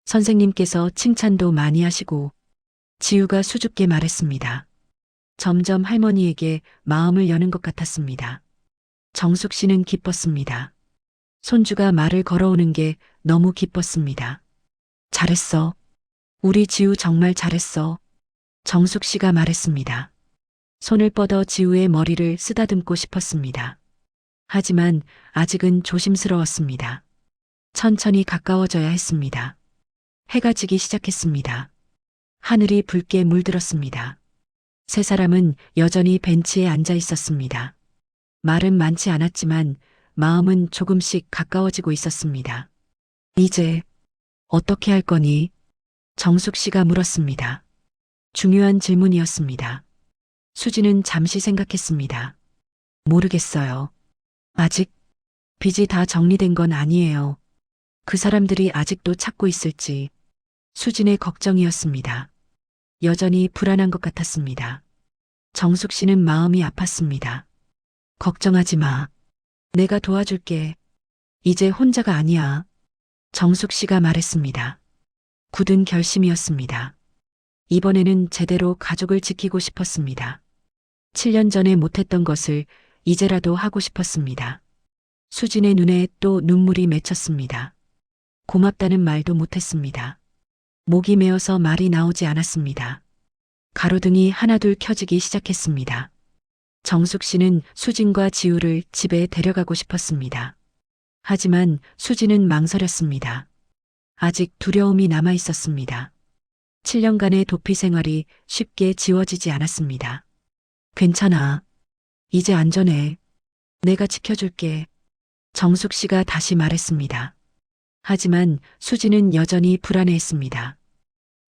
선생님께서 칭찬도 많이 하시고. 지우가 수줍게 말했습니다. 점점 할머니에게 마음을 여는 것 같았습니다. 정숙 씨는 기뻤습니다. 손주가 말을 걸어오는 게 너무 기뻤습니다. 잘했어. 우리 지우 정말 잘했어. 정숙 씨가 말했습니다. 손을 뻗어 지우의 머리를 쓰다듬고 싶었습니다. 하지만 아직은 조심스러웠습니다. 천천히 가까워져야 했습니다. 해가 지기 시작했습니다. 하늘이 붉게 물들었습니다. 세 사람은 여전히 벤치에 앉아 있었습니다. 말은 많지 않았지만 마음은 조금씩 가까워지고 있었습니다. 이제 어떻게 할 거니? 정숙 씨가 물었습니다. 중요한 질문이었습니다. 수지는 잠시 생각했습니다. 모르겠어요. 아직 빚이 다 정리된 건 아니에요. 그 사람들이 아직도 찾고 있을지. 수진의 걱정이었습니다. 여전히 불안한 것 같았습니다. 정숙 씨는 마음이 아팠습니다. 걱정하지 마. 내가 도와줄게. 이제 혼자가 아니야. 정숙 씨가 말했습니다. 굳은 결심이었습니다. 이번에는 제대로 가족을 지키고 싶었습니다. 7년 전에 못했던 것을 이제라도 하고 싶었습니다. 수진의 눈에 또 눈물이 맺혔습니다. 고맙다는 말도 못했습니다. 목이 메어서 말이 나오지 않았습니다. 가로등이 하나둘 켜지기 시작했습니다. 정숙 씨는 수진과 지우를 집에 데려가고 싶었습니다. 하지만 수진은 망설였습니다. 아직 두려움이 남아 있었습니다. 7년간의 도피 생활이 쉽게 지워지지 않았습니다. 괜찮아. 이제 안전해. 내가 지켜줄게. 정숙 씨가 다시 말했습니다. 하지만 수진은 여전히 불안해했습니다.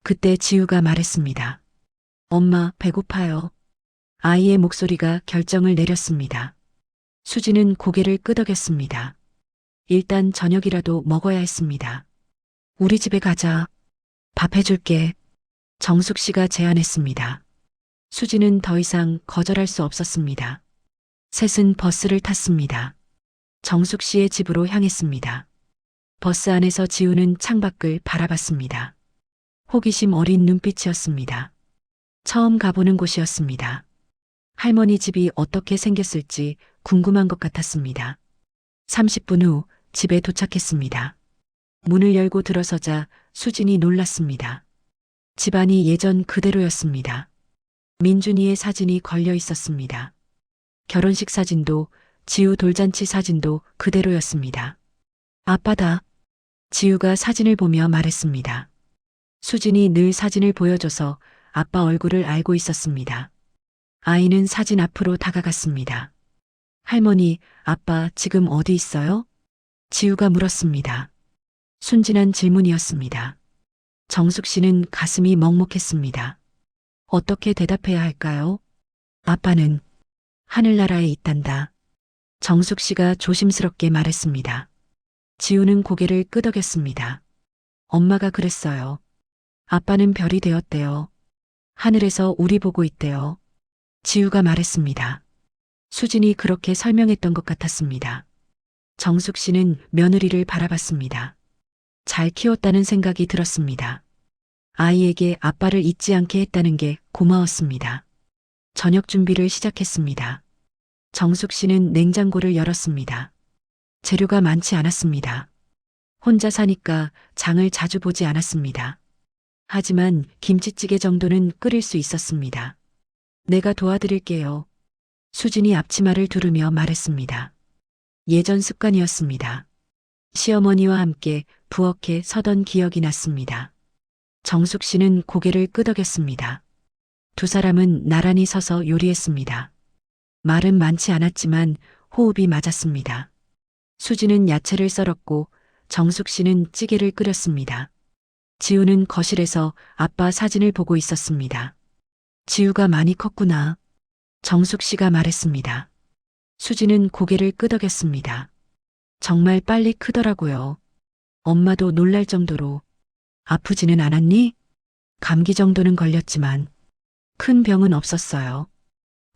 그때 지우가 말했습니다. 엄마, 배고파요. 아이의 목소리가 결정을 내렸습니다. 수진은 고개를 끄덕였습니다. 일단 저녁이라도 먹어야 했습니다. 우리 집에 가자. 밥 해줄게. 정숙 씨가 제안했습니다. 수지는 더 이상 거절할 수 없었습니다. 셋은 버스를 탔습니다. 정숙 씨의 집으로 향했습니다. 버스 안에서 지우는 창밖을 바라봤습니다. 호기심 어린 눈빛이었습니다. 처음 가보는 곳이었습니다. 할머니 집이 어떻게 생겼을지 궁금한 것 같았습니다. 30분 후 집에 도착했습니다. 문을 열고 들어서자 수진이 놀랐습니다. 집안이 예전 그대로였습니다. 민준이의 사진이 걸려 있었습니다. 결혼식 사진도 지우 돌잔치 사진도 그대로였습니다. 아빠다. 지우가 사진을 보며 말했습니다. 수진이 늘 사진을 보여줘서 아빠 얼굴을 알고 있었습니다. 아이는 사진 앞으로 다가갔습니다. 할머니, 아빠 지금 어디 있어요? 지우가 물었습니다. 순진한 질문이었습니다. 정숙 씨는 가슴이 먹먹했습니다. 어떻게 대답해야 할까요? 아빠는 하늘나라에 있단다. 정숙 씨가 조심스럽게 말했습니다. 지우는 고개를 끄덕였습니다. 엄마가 그랬어요. 아빠는 별이 되었대요. 하늘에서 우리 보고 있대요. 지우가 말했습니다. 수진이 그렇게 설명했던 것 같았습니다. 정숙 씨는 며느리를 바라봤습니다. 잘 키웠다는 생각이 들었습니다. 아이에게 아빠를 잊지 않게 했다는 게 고마웠습니다. 저녁 준비를 시작했습니다. 정숙 씨는 냉장고를 열었습니다. 재료가 많지 않았습니다. 혼자 사니까 장을 자주 보지 않았습니다. 하지만 김치찌개 정도는 끓일 수 있었습니다. 내가 도와드릴게요. 수진이 앞치마를 두르며 말했습니다. 예전 습관이었습니다. 시어머니와 함께 부엌에 서던 기억이 났습니다. 정숙 씨는 고개를 끄덕였습니다. 두 사람은 나란히 서서 요리했습니다. 말은 많지 않았지만 호흡이 맞았습니다. 수지는 야채를 썰었고 정숙 씨는 찌개를 끓였습니다. 지우는 거실에서 아빠 사진을 보고 있었습니다. 지우가 많이 컸구나. 정숙 씨가 말했습니다. 수지는 고개를 끄덕였습니다. 정말 빨리 크더라고요. 엄마도 놀랄 정도로. 아프지는 않았니? 감기 정도는 걸렸지만 큰 병은 없었어요.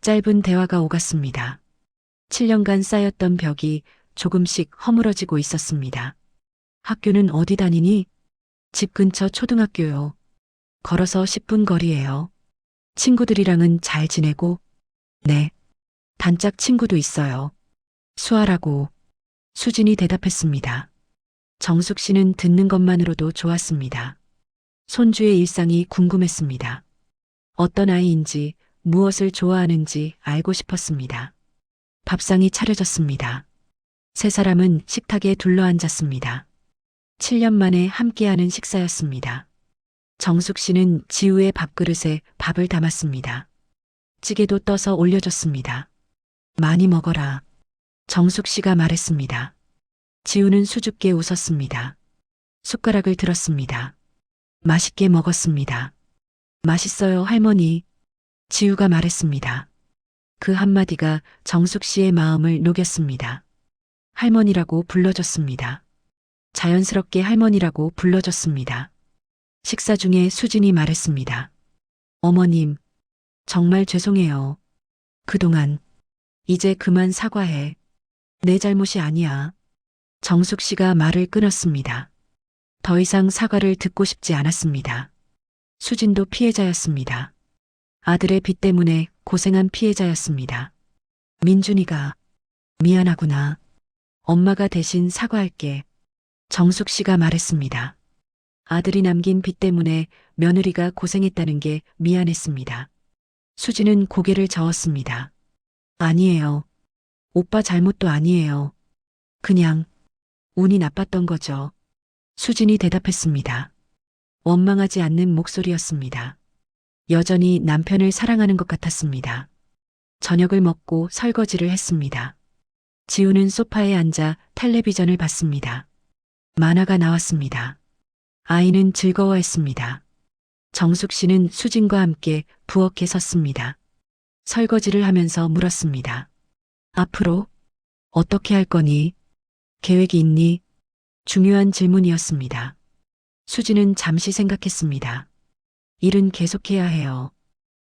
짧은 대화가 오갔습니다. 7년간 쌓였던 벽이 조금씩 허물어지고 있었습니다. 학교는 어디 다니니? 집 근처 초등학교요. 걸어서 10분 거리예요. 친구들이랑은 잘 지내고? 네. 단짝 친구도 있어요. 수아라고. 수진이 대답했습니다. 정숙 씨는 듣는 것만으로도 좋았습니다. 손주의 일상이 궁금했습니다. 어떤 아이인지, 무엇을 좋아하는지 알고 싶었습니다. 밥상이 차려졌습니다. 세 사람은 식탁에 둘러앉았습니다. 7년 만에 함께하는 식사였습니다. 정숙 씨는 지우의 밥그릇에 밥을 담았습니다. 찌개도 떠서 올려줬습니다. 많이 먹어라. 정숙 씨가 말했습니다. 지우는 수줍게 웃었습니다. 숟가락을 들었습니다. 맛있게 먹었습니다. 맛있어요, 할머니. 지우가 말했습니다. 그 한마디가 정숙 씨의 마음을 녹였습니다. 할머니라고 불러줬습니다. 자연스럽게 할머니라고 불러줬습니다. 식사 중에 수진이 말했습니다. 어머님, 정말 죄송해요. 그동안. 이제 그만 사과해. 내 잘못이 아니야. 정숙 씨가 말을 끊었습니다. 더 이상 사과를 듣고 싶지 않았습니다. 수진도 피해자였습니다. 아들의 빚 때문에 고생한 피해자였습니다. 민준이가 미안하구나. 엄마가 대신 사과할게. 정숙 씨가 말했습니다. 아들이 남긴 빚 때문에 며느리가 고생했다는 게 미안했습니다. 수지는 고개를 저었습니다. 아니에요. 오빠 잘못도 아니에요. 그냥 운이 나빴던 거죠. 수진이 대답했습니다. 원망하지 않는 목소리였습니다. 여전히 남편을 사랑하는 것 같았습니다. 저녁을 먹고 설거지를 했습니다. 지우는 소파에 앉아 텔레비전을 봤습니다. 만화가 나왔습니다. 아이는 즐거워했습니다. 정숙 씨는 수진과 함께 부엌에 섰습니다. 설거지를 하면서 물었습니다. 앞으로 어떻게 할 거니? 계획이 있니? 중요한 질문이었습니다. 수진은 잠시 생각했습니다. 일은 계속해야 해요.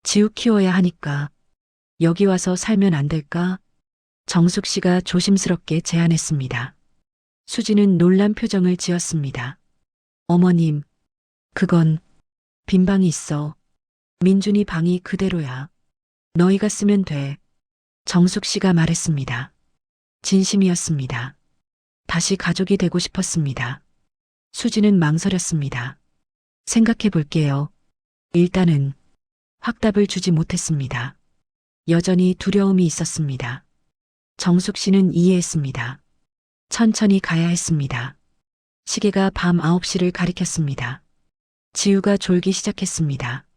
지우 키워야 하니까. 여기 와서 살면 안 될까? 정숙 씨가 조심스럽게 제안했습니다. 수지는 놀란 표정을 지었습니다. 어머님, 그건 빈 방이 있어. 민준이 방이 그대로야. 너희가 쓰면 돼. 정숙 씨가 말했습니다. 진심이었습니다. 다시 가족이 되고 싶었습니다. 수지는 망설였습니다. 생각해 볼게요. 일단은 확답을 주지 못했습니다. 여전히 두려움이 있었습니다. 정숙 씨는 이해했습니다. 천천히 가야 했습니다. 시계가 밤 9시를 가리켰습니다. 지우가 졸기 시작했습니다.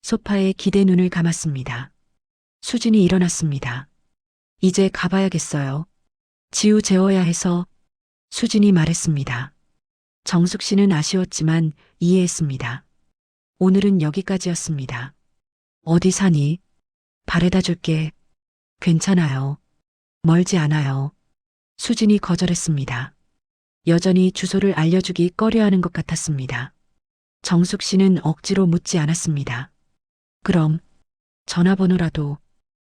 소파에 기대 눈을 감았습니다. 수진이 일어났습니다. 이제 가봐야겠어요. 지우 재워야 해서 수진이 말했습니다. 정숙 씨는 아쉬웠지만 이해했습니다. 오늘은 여기까지였습니다. 어디 사니? 바래다 줄게. 괜찮아요. 멀지 않아요. 수진이 거절했습니다. 여전히 주소를 알려주기 꺼려하는 것 같았습니다. 정숙 씨는 억지로 묻지 않았습니다. 그럼 전화번호라도.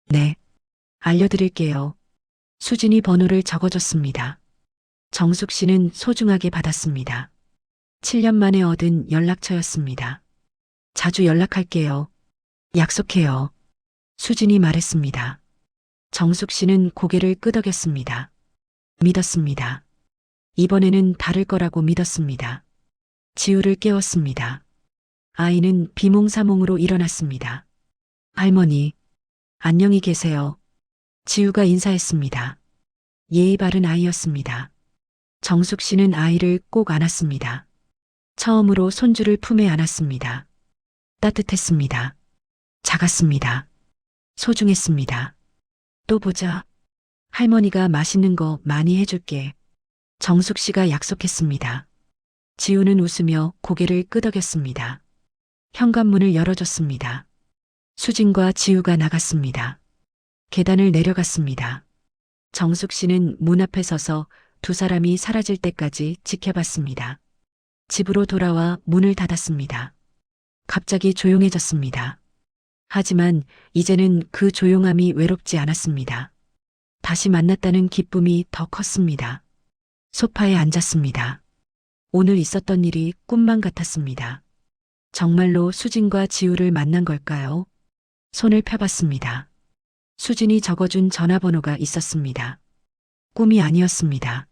네. 알려드릴게요. 수진이 번호를 적어줬습니다. 정숙 씨는 소중하게 받았습니다. 7년 만에 얻은 연락처였습니다. 자주 연락할게요. 약속해요. 수진이 말했습니다. 정숙 씨는 고개를 끄덕였습니다. 믿었습니다. 이번에는 다를 거라고 믿었습니다. 지우를 깨웠습니다. 아이는 비몽사몽으로 일어났습니다. 할머니, 안녕히 계세요. 지우가 인사했습니다. 예의 바른 아이였습니다. 정숙 씨는 아이를 꼭 안았습니다. 처음으로 손주를 품에 안았습니다. 따뜻했습니다. 작았습니다. 소중했습니다. 또 보자. 할머니가 맛있는 거 많이 해줄게. 정숙 씨가 약속했습니다. 지우는 웃으며 고개를 끄덕였습니다. 현관문을 열어줬습니다. 수진과 지우가 나갔습니다. 계단을 내려갔습니다. 정숙 씨는 문 앞에 서서 두 사람이 사라질 때까지 지켜봤습니다. 집으로 돌아와 문을 닫았습니다. 갑자기 조용해졌습니다. 하지만 이제는 그 조용함이 외롭지 않았습니다. 다시 만났다는 기쁨이 더 컸습니다. 소파에 앉았습니다. 오늘 있었던 일이 꿈만 같았습니다. 정말로 수진과 지우를 만난 걸까요? 손을 펴봤습니다. 수진이 적어준 전화번호가 있었습니다. 꿈이 아니었습니다.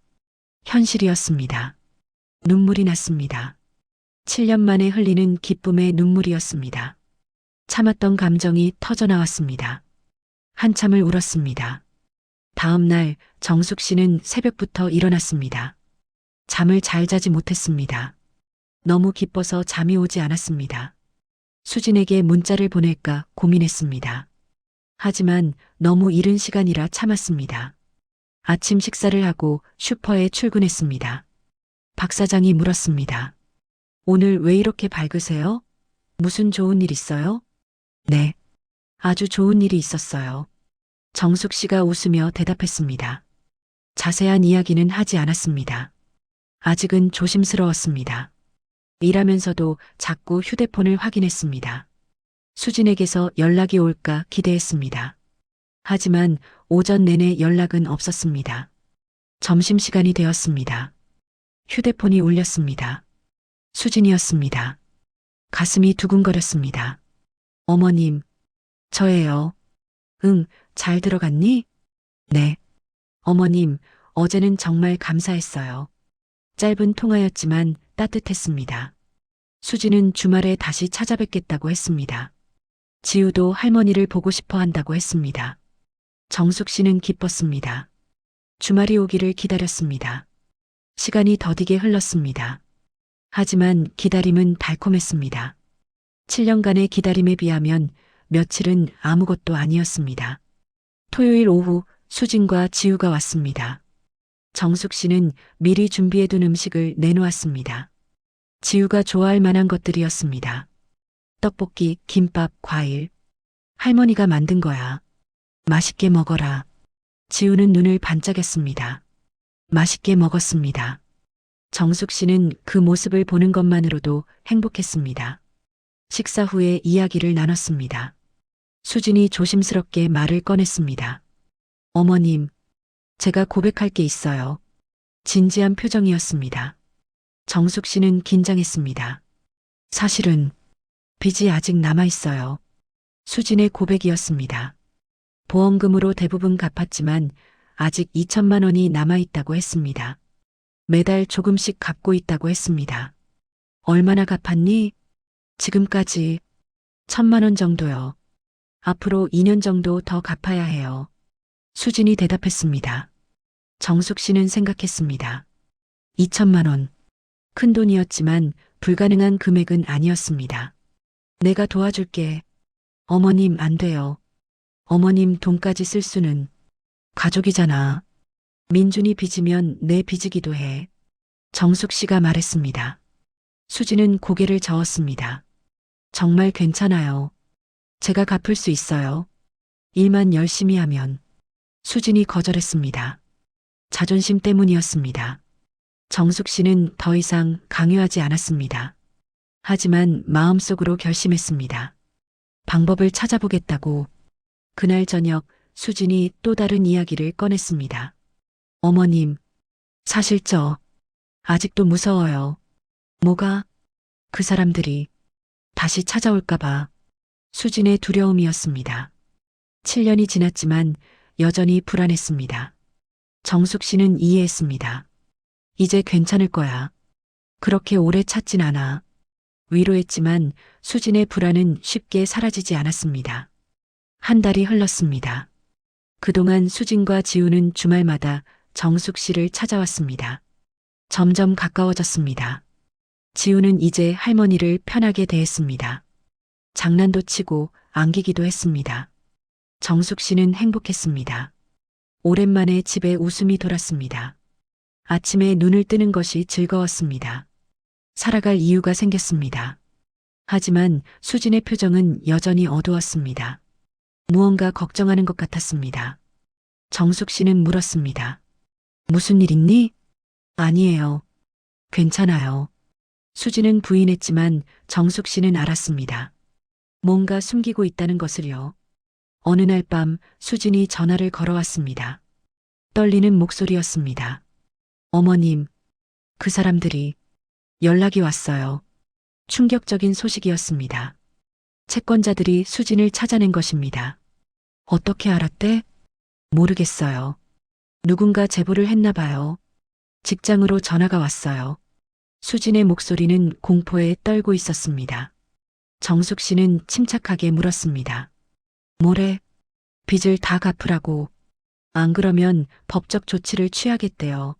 현실이었습니다. 눈물이 났습니다. 7년 만에 흘리는 기쁨의 눈물이었습니다. 참았던 감정이 터져나왔습니다. 한참을 울었습니다. 다음 날 정숙 씨는 새벽부터 일어났습니다. 잠을 잘 자지 못했습니다. 너무 기뻐서 잠이 오지 않았습니다. 수진에게 문자를 보낼까 고민했습니다. 하지만 너무 이른 시간이라 참았습니다. 아침 식사를 하고 슈퍼에 출근했습니다. 박 사장이 물었습니다. 오늘 왜 이렇게 밝으세요? 무슨 좋은 일 있어요? 네. 아주 좋은 일이 있었어요. 정숙 씨가 웃으며 대답했습니다. 자세한 이야기는 하지 않았습니다. 아직은 조심스러웠습니다. 일하면서도 자꾸 휴대폰을 확인했습니다. 수진에게서 연락이 올까 기대했습니다. 하지만 오전 내내 연락은 없었습니다. 점심시간이 되었습니다. 휴대폰이 울렸습니다. 수진이었습니다. 가슴이 두근거렸습니다. 어머님, 저예요. 응, 잘 들어갔니? 네. 어머님, 어제는 정말 감사했어요. 짧은 통화였지만 따뜻했습니다. 수지는 주말에 다시 찾아뵙겠다고 했습니다. 지우도 할머니를 보고 싶어 한다고 했습니다. 정숙 씨는 기뻤습니다. 주말이 오기를 기다렸습니다. 시간이 더디게 흘렀습니다. 하지만 기다림은 달콤했습니다. 7년간의 기다림에 비하면 며칠은 아무것도 아니었습니다. 토요일 오후 수진과 지우가 왔습니다. 정숙 씨는 미리 준비해둔 음식을 내놓았습니다. 지우가 좋아할 만한 것들이었습니다. 떡볶이, 김밥, 과일. 할머니가 만든 거야. 맛있게 먹어라. 지우는 눈을 반짝였습니다. 맛있게 먹었습니다. 정숙 씨는 그 모습을 보는 것만으로도 행복했습니다. 식사 후에 이야기를 나눴습니다. 수진이 조심스럽게 말을 꺼냈습니다. 어머님, 제가 고백할 게 있어요. 진지한 표정이었습니다. 정숙 씨는 긴장했습니다. 사실은 빚이 아직 남아 있어요. 수진의 고백이었습니다. 보험금으로 대부분 갚았지만 아직 2천만 원이 남아 있다고 했습니다. 매달 조금씩 갚고 있다고 했습니다. 얼마나 갚았니? 지금까지 1천만 원 정도요. 앞으로 2년 정도 더 갚아야 해요. 수진이 대답했습니다. 정숙 씨는 생각했습니다. 2천만 원. 큰 돈이었지만 불가능한 금액은 아니었습니다. 내가 도와줄게. 어머님 안 돼요. 어머님 돈까지 쓸 수는 가족이잖아. 민준이 빚이면 내 빚이기도 해. 정숙 씨가 말했습니다. 수지는 고개를 저었습니다. 정말 괜찮아요. 제가 갚을 수 있어요. 일만 열심히 하면. 수진이 거절했습니다. 자존심 때문이었습니다. 정숙 씨는 더 이상 강요하지 않았습니다. 하지만 마음속으로 결심했습니다. 방법을 찾아보겠다고. 그날 저녁 수진이 또 다른 이야기를 꺼냈습니다. 어머님, 사실 저 아직도 무서워요. 뭐가? 그 사람들이 다시 찾아올까봐. 수진의 두려움이었습니다. 7년이 지났지만 여전히 불안했습니다. 정숙 씨는 이해했습니다. 이제 괜찮을 거야. 그렇게 오래 찾진 않아. 위로했지만 수진의 불안은 쉽게 사라지지 않았습니다. 한 달이 흘렀습니다. 그동안 수진과 지우는 주말마다 정숙 씨를 찾아왔습니다. 점점 가까워졌습니다. 지우는 이제 할머니를 편하게 대했습니다. 장난도 치고 안기기도 했습니다. 정숙 씨는 행복했습니다. 오랜만에 집에 웃음이 돌았습니다. 아침에 눈을 뜨는 것이 즐거웠습니다. 살아갈 이유가 생겼습니다. 하지만 수진의 표정은 여전히 어두웠습니다. 무언가 걱정하는 것 같았습니다. 정숙 씨는 물었습니다. 무슨 일 있니? 아니에요. 괜찮아요. 수진은 부인했지만 정숙 씨는 알았습니다. 뭔가 숨기고 있다는 것을요. 어느 날 밤 수진이 전화를 걸어왔습니다. 떨리는 목소리였습니다. 어머님, 그 사람들이 연락이 왔어요. 충격적인 소식이었습니다. 채권자들이 수진을 찾아낸 것입니다. 어떻게 알았대? 모르겠어요. 누군가 제보를 했나 봐요. 직장으로 전화가 왔어요. 수진의 목소리는 공포에 떨고 있었습니다. 정숙 씨는 침착하게 물었습니다. 뭐래? 빚을 다 갚으라고. 안 그러면 법적 조치를 취하겠대요.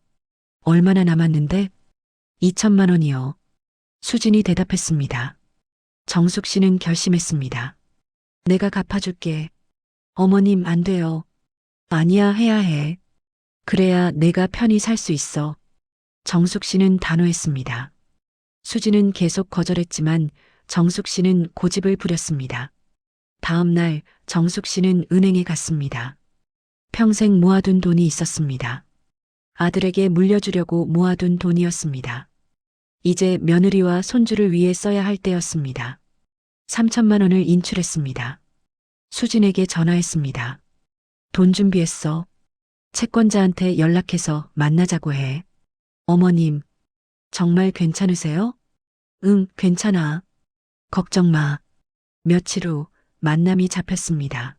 얼마나 남았는데? 2천만 원이요. 수진이 대답했습니다. 정숙 씨는 결심했습니다. 내가 갚아줄게. 어머님 안 돼요. 아니야 해야 해. 그래야 내가 편히 살 수 있어. 정숙 씨는 단호했습니다. 수진은 계속 거절했지만 정숙 씨는 고집을 부렸습니다. 다음 날 정숙 씨는 은행에 갔습니다. 평생 모아둔 돈이 있었습니다. 아들에게 물려주려고 모아둔 돈이었습니다. 이제 며느리와 손주를 위해 써야 할 때였습니다. 3천만 원을 인출했습니다. 수진에게 전화했습니다. 돈 준비했어. 채권자한테 연락해서 만나자고 해. 어머님, 정말 괜찮으세요? 응, 괜찮아. 걱정 마. 며칠 후 만남이 잡혔습니다.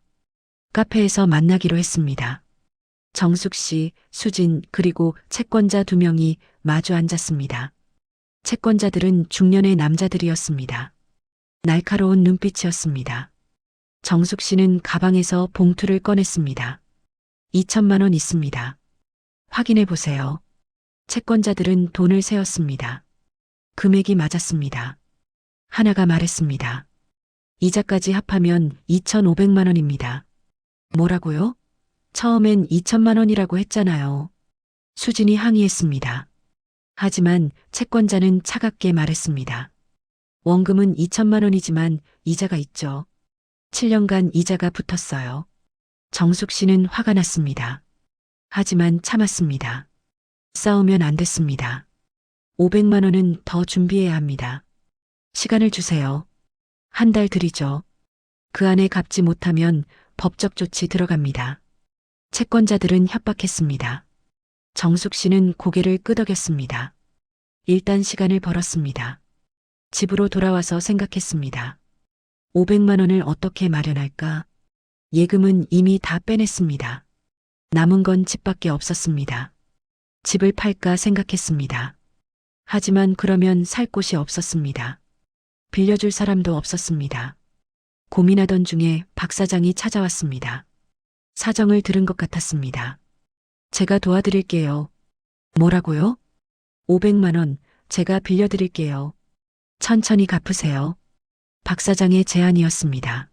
카페에서 만나기로 했습니다. 정숙 씨, 수진, 그리고 채권자 2명이 마주 앉았습니다. 채권자들은 중년의 남자들이었습니다. 날카로운 눈빛이었습니다. 정숙 씨는 가방에서 봉투를 꺼냈습니다. 2천만 원 있습니다. 확인해 보세요. 채권자들은 돈을 세었습니다. 금액이 맞았습니다. 하나가 말했습니다. 이자까지 합하면 2,500만 원입니다. 뭐라고요? 처음엔 2천만 원이라고 했잖아요. 수진이 항의했습니다. 하지만 채권자는 차갑게 말했습니다. 원금은 2천만 원이지만 이자가 있죠. 7년간 이자가 붙었어요. 정숙 씨는 화가 났습니다. 하지만 참았습니다. 싸우면 안 됐습니다. 500만 원은 더 준비해야 합니다. 시간을 주세요. 한 달 드리죠. 그 안에 갚지 못하면 법적 조치 들어갑니다. 채권자들은 협박했습니다. 정숙 씨는 고개를 끄덕였습니다. 일단 시간을 벌었습니다. 집으로 돌아와서 생각했습니다. 500만 원을 어떻게 마련할까? 예금은 이미 다 빼냈습니다. 남은 건 집밖에 없었습니다. 집을 팔까 생각했습니다. 하지만 그러면 살 곳이 없었습니다. 빌려줄 사람도 없었습니다. 고민하던 중에 박 사장이 찾아왔습니다. 사정을 들은 것 같았습니다. 제가 도와드릴게요. 뭐라고요? 500만 원 제가 빌려드릴게요. 천천히 갚으세요. 박 사장의 제안이었습니다.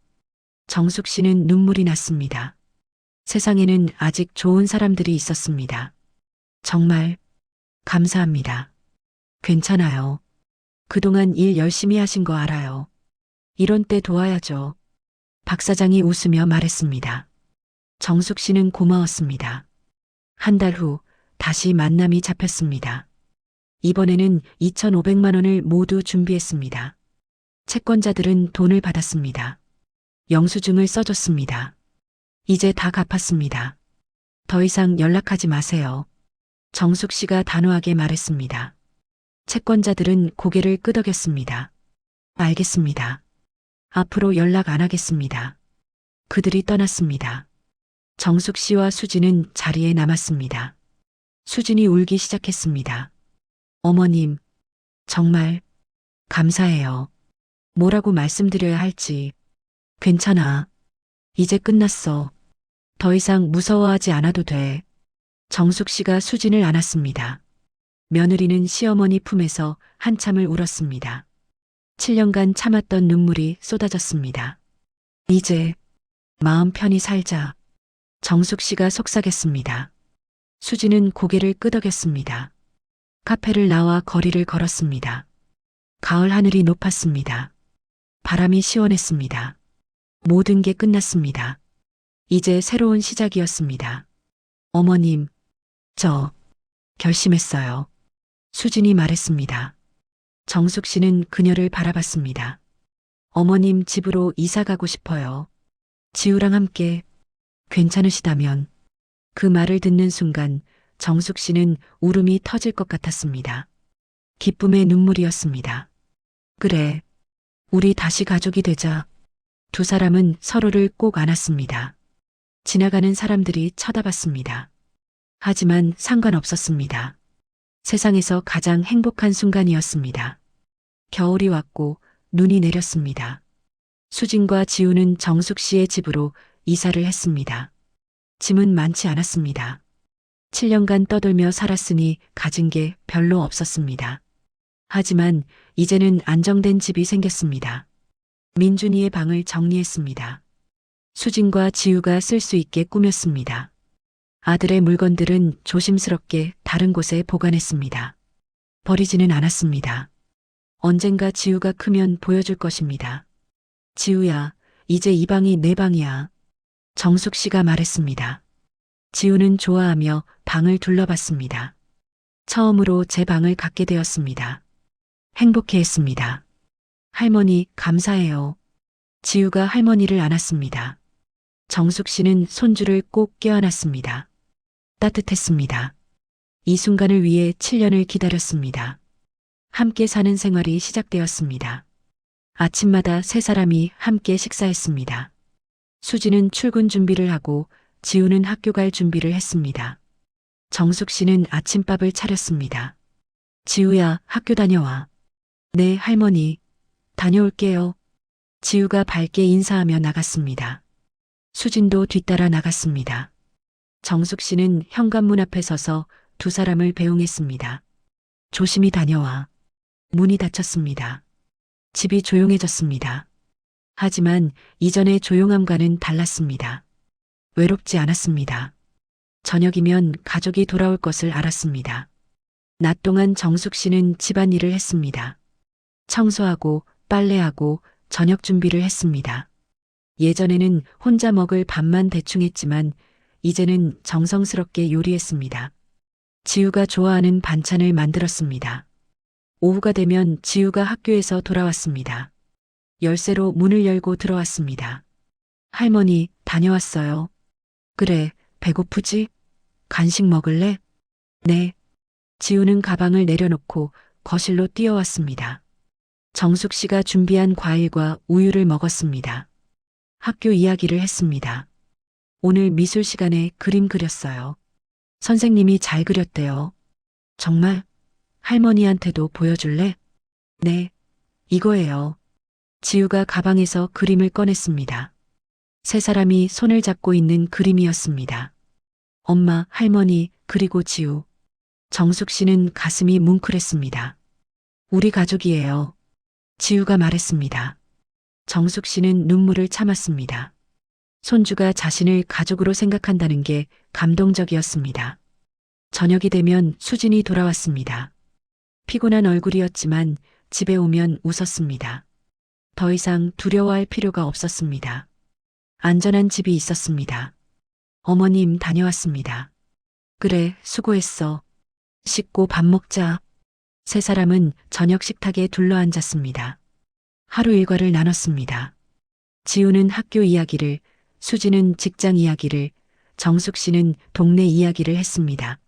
정숙 씨는 눈물이 났습니다. 세상에는 아직 좋은 사람들이 있었습니다. 정말 감사합니다. 괜찮아요. 그동안 일 열심히 하신 거 알아요. 이런 때 도와야죠. 박 사장이 웃으며 말했습니다. 정숙 씨는 고마웠습니다. 한 달 후 다시 만남이 잡혔습니다. 이번에는 2,500만 원을 모두 준비했습니다. 채권자들은 돈을 받았습니다. 영수증을 써줬습니다. 이제 다 갚았습니다. 더 이상 연락하지 마세요. 정숙 씨가 단호하게 말했습니다. 채권자들은 고개를 끄덕였습니다. 알겠습니다. 앞으로 연락 안 하겠습니다. 그들이 떠났습니다. 정숙 씨와 수진은 자리에 남았습니다. 수진이 울기 시작했습니다. 어머님, 정말 감사해요. 뭐라고 말씀드려야 할지. 괜찮아. 이제 끝났어. 더 이상 무서워하지 않아도 돼. 정숙 씨가 수진을 안았습니다. 며느리는 시어머니 품에서 한참을 울었습니다. 7년간 참았던 눈물이 쏟아졌습니다. 이제 마음 편히 살자. 정숙 씨가 속삭였습니다. 수진은 고개를 끄덕였습니다. 카페를 나와 거리를 걸었습니다. 가을 하늘이 높았습니다. 바람이 시원했습니다. 모든 게 끝났습니다. 이제 새로운 시작이었습니다. 어머님, 저 결심했어요. 수진이 말했습니다. 정숙 씨는 그녀를 바라봤습니다. 어머님 집으로 이사 가고 싶어요. 지우랑 함께 괜찮으시다면. 그 말을 듣는 순간 정숙 씨는 울음이 터질 것 같았습니다. 기쁨의 눈물이었습니다. 그래, 우리 다시 가족이 되자. 두 사람은 서로를 꼭 안았습니다. 지나가는 사람들이 쳐다봤습니다. 하지만 상관없었습니다. 세상에서 가장 행복한 순간이었습니다. 겨울이 왔고 눈이 내렸습니다. 수진과 지우는 정숙 씨의 집으로 이사를 했습니다. 짐은 많지 않았습니다. 7년간 떠돌며 살았으니 가진 게 별로 없었습니다. 하지만 이제는 안정된 집이 생겼습니다. 민준이의 방을 정리했습니다. 수진과 지우가 쓸 수 있게 꾸몄습니다. 아들의 물건들은 조심스럽게 다른 곳에 보관했습니다. 버리지는 않았습니다. 언젠가 지우가 크면 보여줄 것입니다. 지우야, 이제 이 방이 내 방이야. 정숙 씨가 말했습니다. 지우는 좋아하며 방을 둘러봤습니다. 처음으로 제 방을 갖게 되었습니다. 행복해했습니다. 할머니, 감사해요. 지우가 할머니를 안았습니다. 정숙 씨는 손주를 꼭 껴안았습니다. 따뜻했습니다. 이 순간을 위해 7년을 기다렸습니다. 함께 사는 생활이 시작되었습니다. 아침마다 세 사람이 함께 식사했습니다. 수지는 출근 준비를 하고 지우는 학교 갈 준비를 했습니다. 정숙 씨는 아침밥을 차렸습니다. 지우야, 학교 다녀와. 네, 할머니. 다녀올게요. 지우가 밝게 인사하며 나갔습니다. 수진도 뒤따라 나갔습니다. 정숙 씨는 현관문 앞에 서서 두 사람을 배웅했습니다. 조심히 다녀와. 문이 닫혔습니다. 집이 조용해졌습니다. 하지만 이전의 조용함과는 달랐습니다. 외롭지 않았습니다. 저녁이면 가족이 돌아올 것을 알았습니다. 낮 동안 정숙 씨는 집안일을 했습니다. 청소하고 빨래하고 저녁 준비를 했습니다. 예전에는 혼자 먹을 밥만 대충 했지만 이제는 정성스럽게 요리했습니다. 지우가 좋아하는 반찬을 만들었습니다. 오후가 되면 지우가 학교에서 돌아왔습니다. 열쇠로 문을 열고 들어왔습니다. 할머니, 다녀왔어요. 그래, 배고프지? 간식 먹을래? 네. 지우는 가방을 내려놓고 거실로 뛰어왔습니다. 정숙 씨가 준비한 과일과 우유를 먹었습니다. 학교 이야기를 했습니다. 오늘 미술 시간에 그림 그렸어요. 선생님이 잘 그렸대요. 정말? 할머니한테도 보여줄래? 네, 이거예요. 지우가 가방에서 그림을 꺼냈습니다. 세 사람이 손을 잡고 있는 그림이었습니다. 엄마, 할머니, 그리고 지우. 정숙 씨는 가슴이 뭉클했습니다. 우리 가족이에요. 지우가 말했습니다. 정숙 씨는 눈물을 참았습니다. 손주가 자신을 가족으로 생각한다는 게 감동적이었습니다. 저녁이 되면 수진이 돌아왔습니다. 피곤한 얼굴이었지만 집에 오면 웃었습니다. 더 이상 두려워할 필요가 없었습니다. 안전한 집이 있었습니다. 어머님 다녀왔습니다. 그래, 수고했어. 씻고 밥 먹자. 세 사람은 저녁 식탁에 둘러앉았습니다. 하루 일과를 나눴습니다. 지우는 학교 이야기를, 수지는 직장 이야기를, 정숙 씨는 동네 이야기를 했습니다.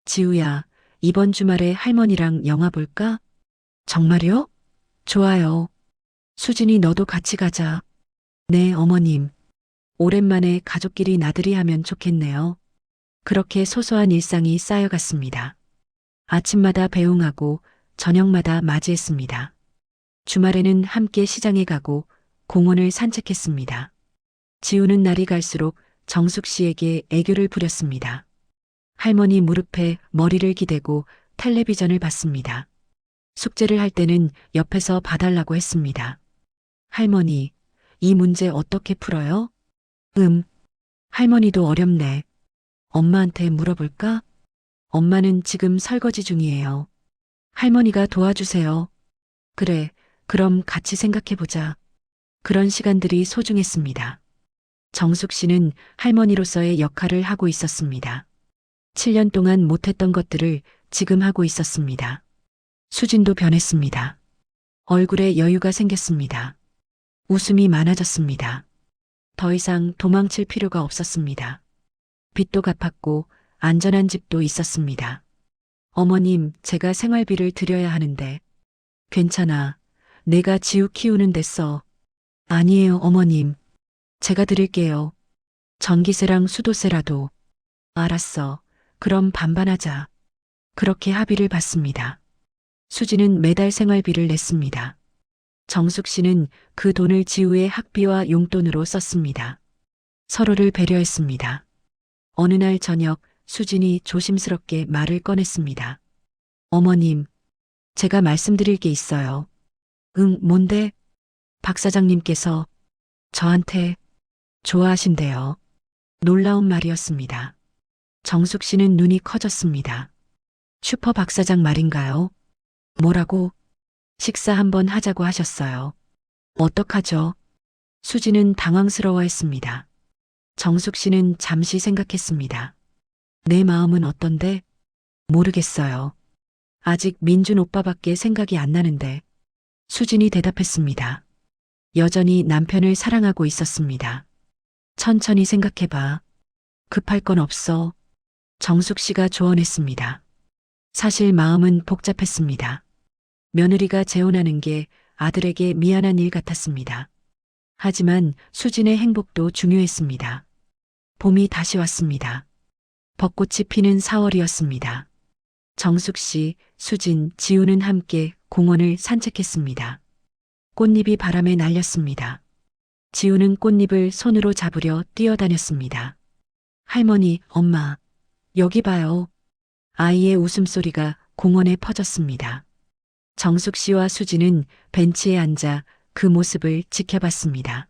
지우야, 이번 주말에 할머니랑 영화 볼까? 정말요? 좋아요. 수진이 너도 같이 가자. 네, 어머님. 오랜만에 가족끼리 나들이 하면 좋겠네요. 그렇게 소소한 일상이 쌓여갔습니다. 아침마다 배웅하고 저녁마다 맞이했습니다. 주말에는 함께 시장에 가고 공원을 산책했습니다. 지우는 날이 갈수록 정숙 씨에게 애교를 부렸습니다. 할머니 무릎에 머리를 기대고 텔레비전을 봤습니다. 숙제를 할 때는 옆에서 봐달라고 했습니다. 할머니, 이 문제 어떻게 풀어요? 할머니도 어렵네. 엄마한테 물어볼까? 엄마는 지금 설거지 중이에요. 할머니가 도와주세요. 그래, 그럼 같이 생각해보자. 그런 시간들이 소중했습니다. 정숙 씨는 할머니로서의 역할을 하고 있었습니다. 7년 동안 못했던 것들을 지금 하고 있었습니다. 수진도 변했습니다. 얼굴에 여유가 생겼습니다. 웃음이 많아졌습니다. 더 이상 도망칠 필요가 없었습니다. 빚도 갚았고 안전한 집도 있었습니다. 어머님, 제가 생활비를 드려야 하는데. 괜찮아. 내가 지우 키우는 데 써. 아니에요, 어머님. 제가 드릴게요. 전기세랑 수도세라도. 알았어. 그럼 반반하자. 그렇게 합의를 봤습니다. 수지는 매달 생활비를 냈습니다. 정숙 씨는 그 돈을 지우의 학비와 용돈으로 썼습니다. 서로를 배려했습니다. 어느 날 저녁 수진이 조심스럽게 말을 꺼냈습니다. 어머님, 제가 말씀드릴 게 있어요. 응, 뭔데? 박 사장님께서 저한테 좋아하신대요. 놀라운 말이었습니다. 정숙 씨는 눈이 커졌습니다. 슈퍼 박 사장 말인가요? 뭐라고? 식사 한번 하자고 하셨어요. 어떡하죠? 수지는 당황스러워했습니다. 정숙 씨는 잠시 생각했습니다. 내 마음은 어떤데? 모르겠어요. 아직 민준 오빠밖에 생각이 안 나는데. 수진이 대답했습니다. 여전히 남편을 사랑하고 있었습니다. 천천히 생각해봐. 급할 건 없어. 정숙 씨가 조언했습니다. 사실 마음은 복잡했습니다. 며느리가 재혼하는 게 아들에게 미안한 일 같았습니다. 하지만 수진의 행복도 중요했습니다. 봄이 다시 왔습니다. 벚꽃이 피는 4월이었습니다. 정숙 씨, 수진, 지우는 함께 공원을 산책했습니다. 꽃잎이 바람에 날렸습니다. 지우는 꽃잎을 손으로 잡으려 뛰어다녔습니다. 할머니, 엄마, 여기 봐요. 아이의 웃음소리가 공원에 퍼졌습니다. 정숙 씨와 수지는 벤치에 앉아 그 모습을 지켜봤습니다.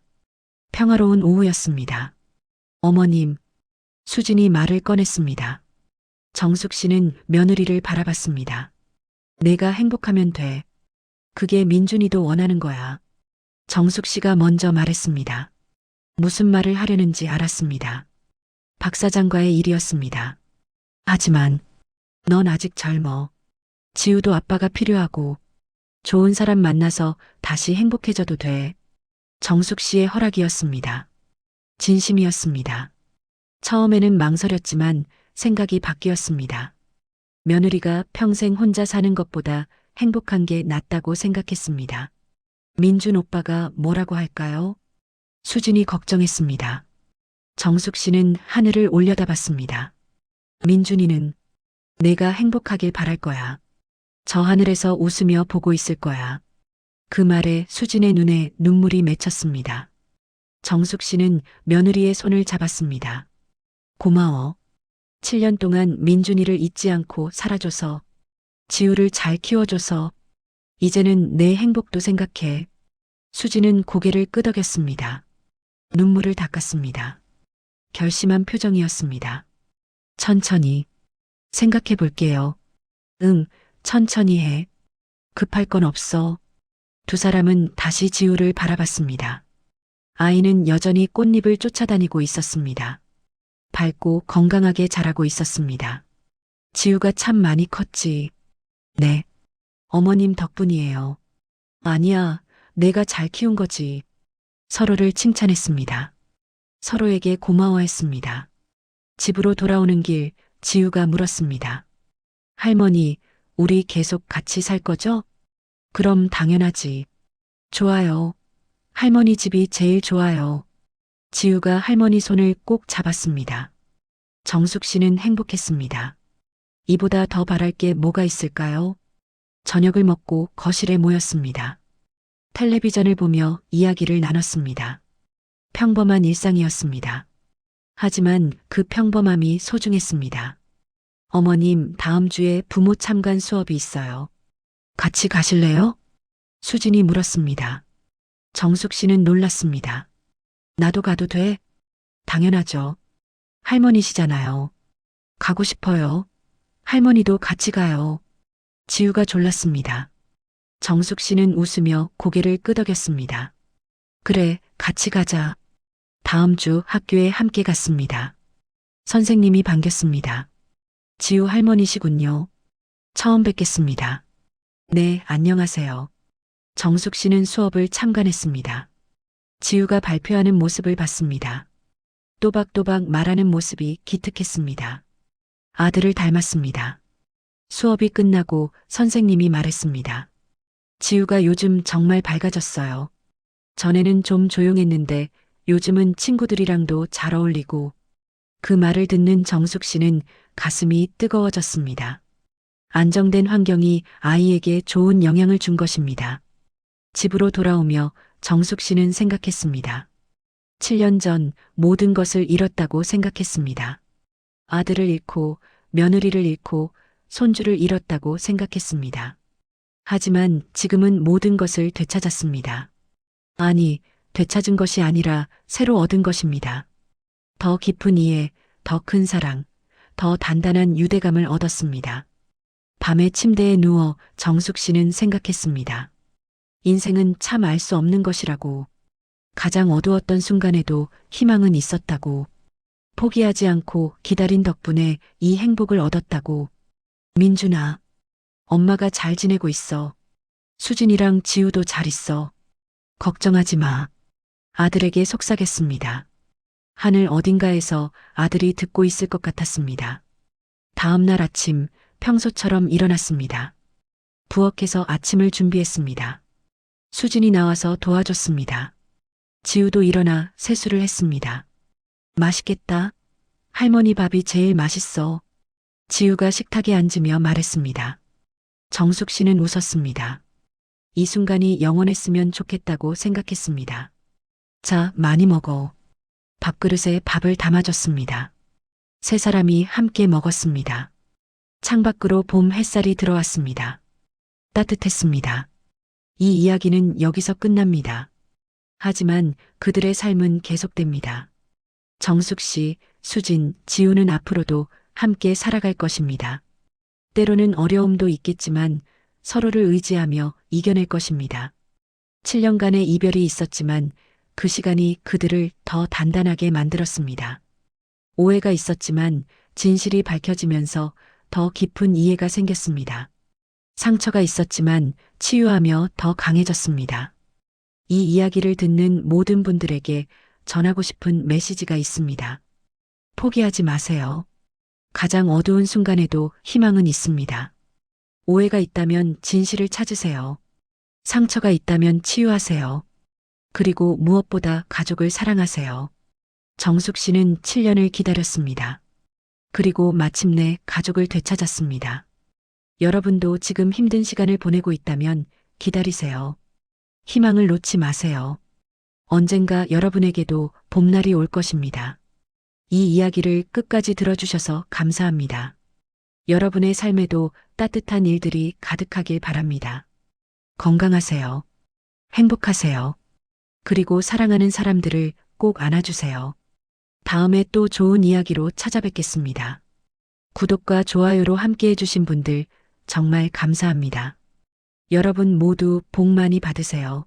평화로운 오후였습니다. 어머님, 수진이 말을 꺼냈습니다. 정숙 씨는 며느리를 바라봤습니다. 내가 행복하면 돼. 그게 민준이도 원하는 거야. 정숙 씨가 먼저 말했습니다. 무슨 말을 하려는지 알았습니다. 박 사장과의 일이었습니다. 하지만 넌 아직 젊어. 지우도 아빠가 필요하고 좋은 사람 만나서 다시 행복해져도 돼. 정숙 씨의 허락이었습니다. 진심이었습니다. 처음에는 망설였지만 생각이 바뀌었습니다. 며느리가 평생 혼자 사는 것보다 행복한 게 낫다고 생각했습니다. 민준 오빠가 뭐라고 할까요? 수진이 걱정했습니다. 정숙 씨는 하늘을 올려다봤습니다. 민준이는 내가 행복하길 바랄 거야. 저 하늘에서 웃으며 보고 있을 거야. 그 말에 수진의 눈에 눈물이 맺혔습니다. 정숙 씨는 며느리의 손을 잡았습니다. 고마워. 7년 동안 민준이를 잊지 않고 살아줘서, 지우를 잘 키워줘서, 이제는 내 행복도 생각해. 수진은 고개를 끄덕였습니다. 눈물을 닦았습니다. 결심한 표정이었습니다. 천천히 생각해 볼게요. 응, 천천히 해. 급할 건 없어. 두 사람은 다시 지우를 바라봤습니다. 아이는 여전히 꽃잎을 쫓아다니고 있었습니다. 밝고 건강하게 자라고 있었습니다. 지우가 참 많이 컸지. 네. 어머님 덕분이에요. 아니야, 내가 잘 키운 거지. 서로를 칭찬했습니다. 서로에게 고마워했습니다. 집으로 돌아오는 길, 지우가 물었습니다. 할머니, 우리 계속 같이 살 거죠? 그럼 당연하지. 좋아요. 할머니 집이 제일 좋아요. 지우가 할머니 손을 꼭 잡았습니다. 정숙 씨는 행복했습니다. 이보다 더 바랄 게 뭐가 있을까요? 저녁을 먹고 거실에 모였습니다. 텔레비전을 보며 이야기를 나눴습니다. 평범한 일상이었습니다. 하지만 그 평범함이 소중했습니다. 어머님, 다음 주에 부모 참관 수업이 있어요. 같이 가실래요? 수진이 물었습니다. 정숙 씨는 놀랐습니다. 나도 가도 돼? 당연하죠. 할머니시잖아요. 가고 싶어요. 할머니도 같이 가요. 지우가 졸랐습니다. 정숙 씨는 웃으며 고개를 끄덕였습니다. 그래, 같이 가자. 다음 주 학교에 함께 갔습니다. 선생님이 반겼습니다. 지우 할머니시군요. 처음 뵙겠습니다. 네, 안녕하세요. 정숙 씨는 수업을 참관했습니다. 지우가 발표하는 모습을 봤습니다. 또박또박 말하는 모습이 기특했습니다. 아들을 닮았습니다. 수업이 끝나고 선생님이 말했습니다. 지우가 요즘 정말 밝아졌어요. 전에는 좀 조용했는데 요즘은 친구들이랑도 잘 어울리고. 그 말을 듣는 정숙 씨는 가슴이 뜨거워졌습니다. 안정된 환경이 아이에게 좋은 영향을 준 것입니다. 집으로 돌아오며 정숙 씨는 생각했습니다. 7년 전 모든 것을 잃었다고 생각했습니다. 아들을 잃고 며느리를 잃고 손주를 잃었다고 생각했습니다. 하지만 지금은 모든 것을 되찾았습니다. 아니, 되찾은 것이 아니라 새로 얻은 것입니다. 더 깊은 이해, 더 큰 사랑, 더 단단한 유대감을 얻었습니다. 밤에 침대에 누워 정숙 씨는 생각했습니다. 인생은 참 알 수 없는 것이라고. 가장 어두웠던 순간에도 희망은 있었다고. 포기하지 않고 기다린 덕분에 이 행복을 얻었다고. 민준아, 엄마가 잘 지내고 있어. 수진이랑 지우도 잘 있어. 걱정하지 마. 아들에게 속삭였습니다. 하늘 어딘가에서 아들이 듣고 있을 것 같았습니다. 다음 날 아침 평소처럼 일어났습니다. 부엌에서 아침을 준비했습니다. 수진이 나와서 도와줬습니다. 지우도 일어나 세수를 했습니다. 맛있겠다. 할머니 밥이 제일 맛있어. 지우가 식탁에 앉으며 말했습니다. 정숙 씨는 웃었습니다. 이 순간이 영원했으면 좋겠다고 생각했습니다. 자, 많이 먹어. 밥그릇에 밥을 담아줬습니다. 세 사람이 함께 먹었습니다. 창밖으로 봄 햇살이 들어왔습니다. 따뜻했습니다. 이 이야기는 여기서 끝납니다. 하지만 그들의 삶은 계속됩니다. 정숙 씨, 수진, 지우는 앞으로도 함께 살아갈 것입니다. 때로는 어려움도 있겠지만 서로를 의지하며 이겨낼 것입니다. 7년간의 이별이 있었지만 그 시간이 그들을 더 단단하게 만들었습니다. 오해가 있었지만 진실이 밝혀지면서 더 깊은 이해가 생겼습니다. 상처가 있었지만 치유하며 더 강해졌습니다. 이 이야기를 듣는 모든 분들에게 전하고 싶은 메시지가 있습니다. 포기하지 마세요. 가장 어두운 순간에도 희망은 있습니다. 오해가 있다면 진실을 찾으세요. 상처가 있다면 치유하세요. 그리고 무엇보다 가족을 사랑하세요. 정숙 씨는 7년을 기다렸습니다. 그리고 마침내 가족을 되찾았습니다. 여러분도 지금 힘든 시간을 보내고 있다면 기다리세요. 희망을 놓지 마세요. 언젠가 여러분에게도 봄날이 올 것입니다. 이 이야기를 끝까지 들어주셔서 감사합니다. 여러분의 삶에도 따뜻한 일들이 가득하길 바랍니다. 건강하세요. 행복하세요. 그리고 사랑하는 사람들을 꼭 안아주세요. 다음에 또 좋은 이야기로 찾아뵙겠습니다. 구독과 좋아요로 함께 해주신 분들 정말 감사합니다. 여러분 모두 복 많이 받으세요.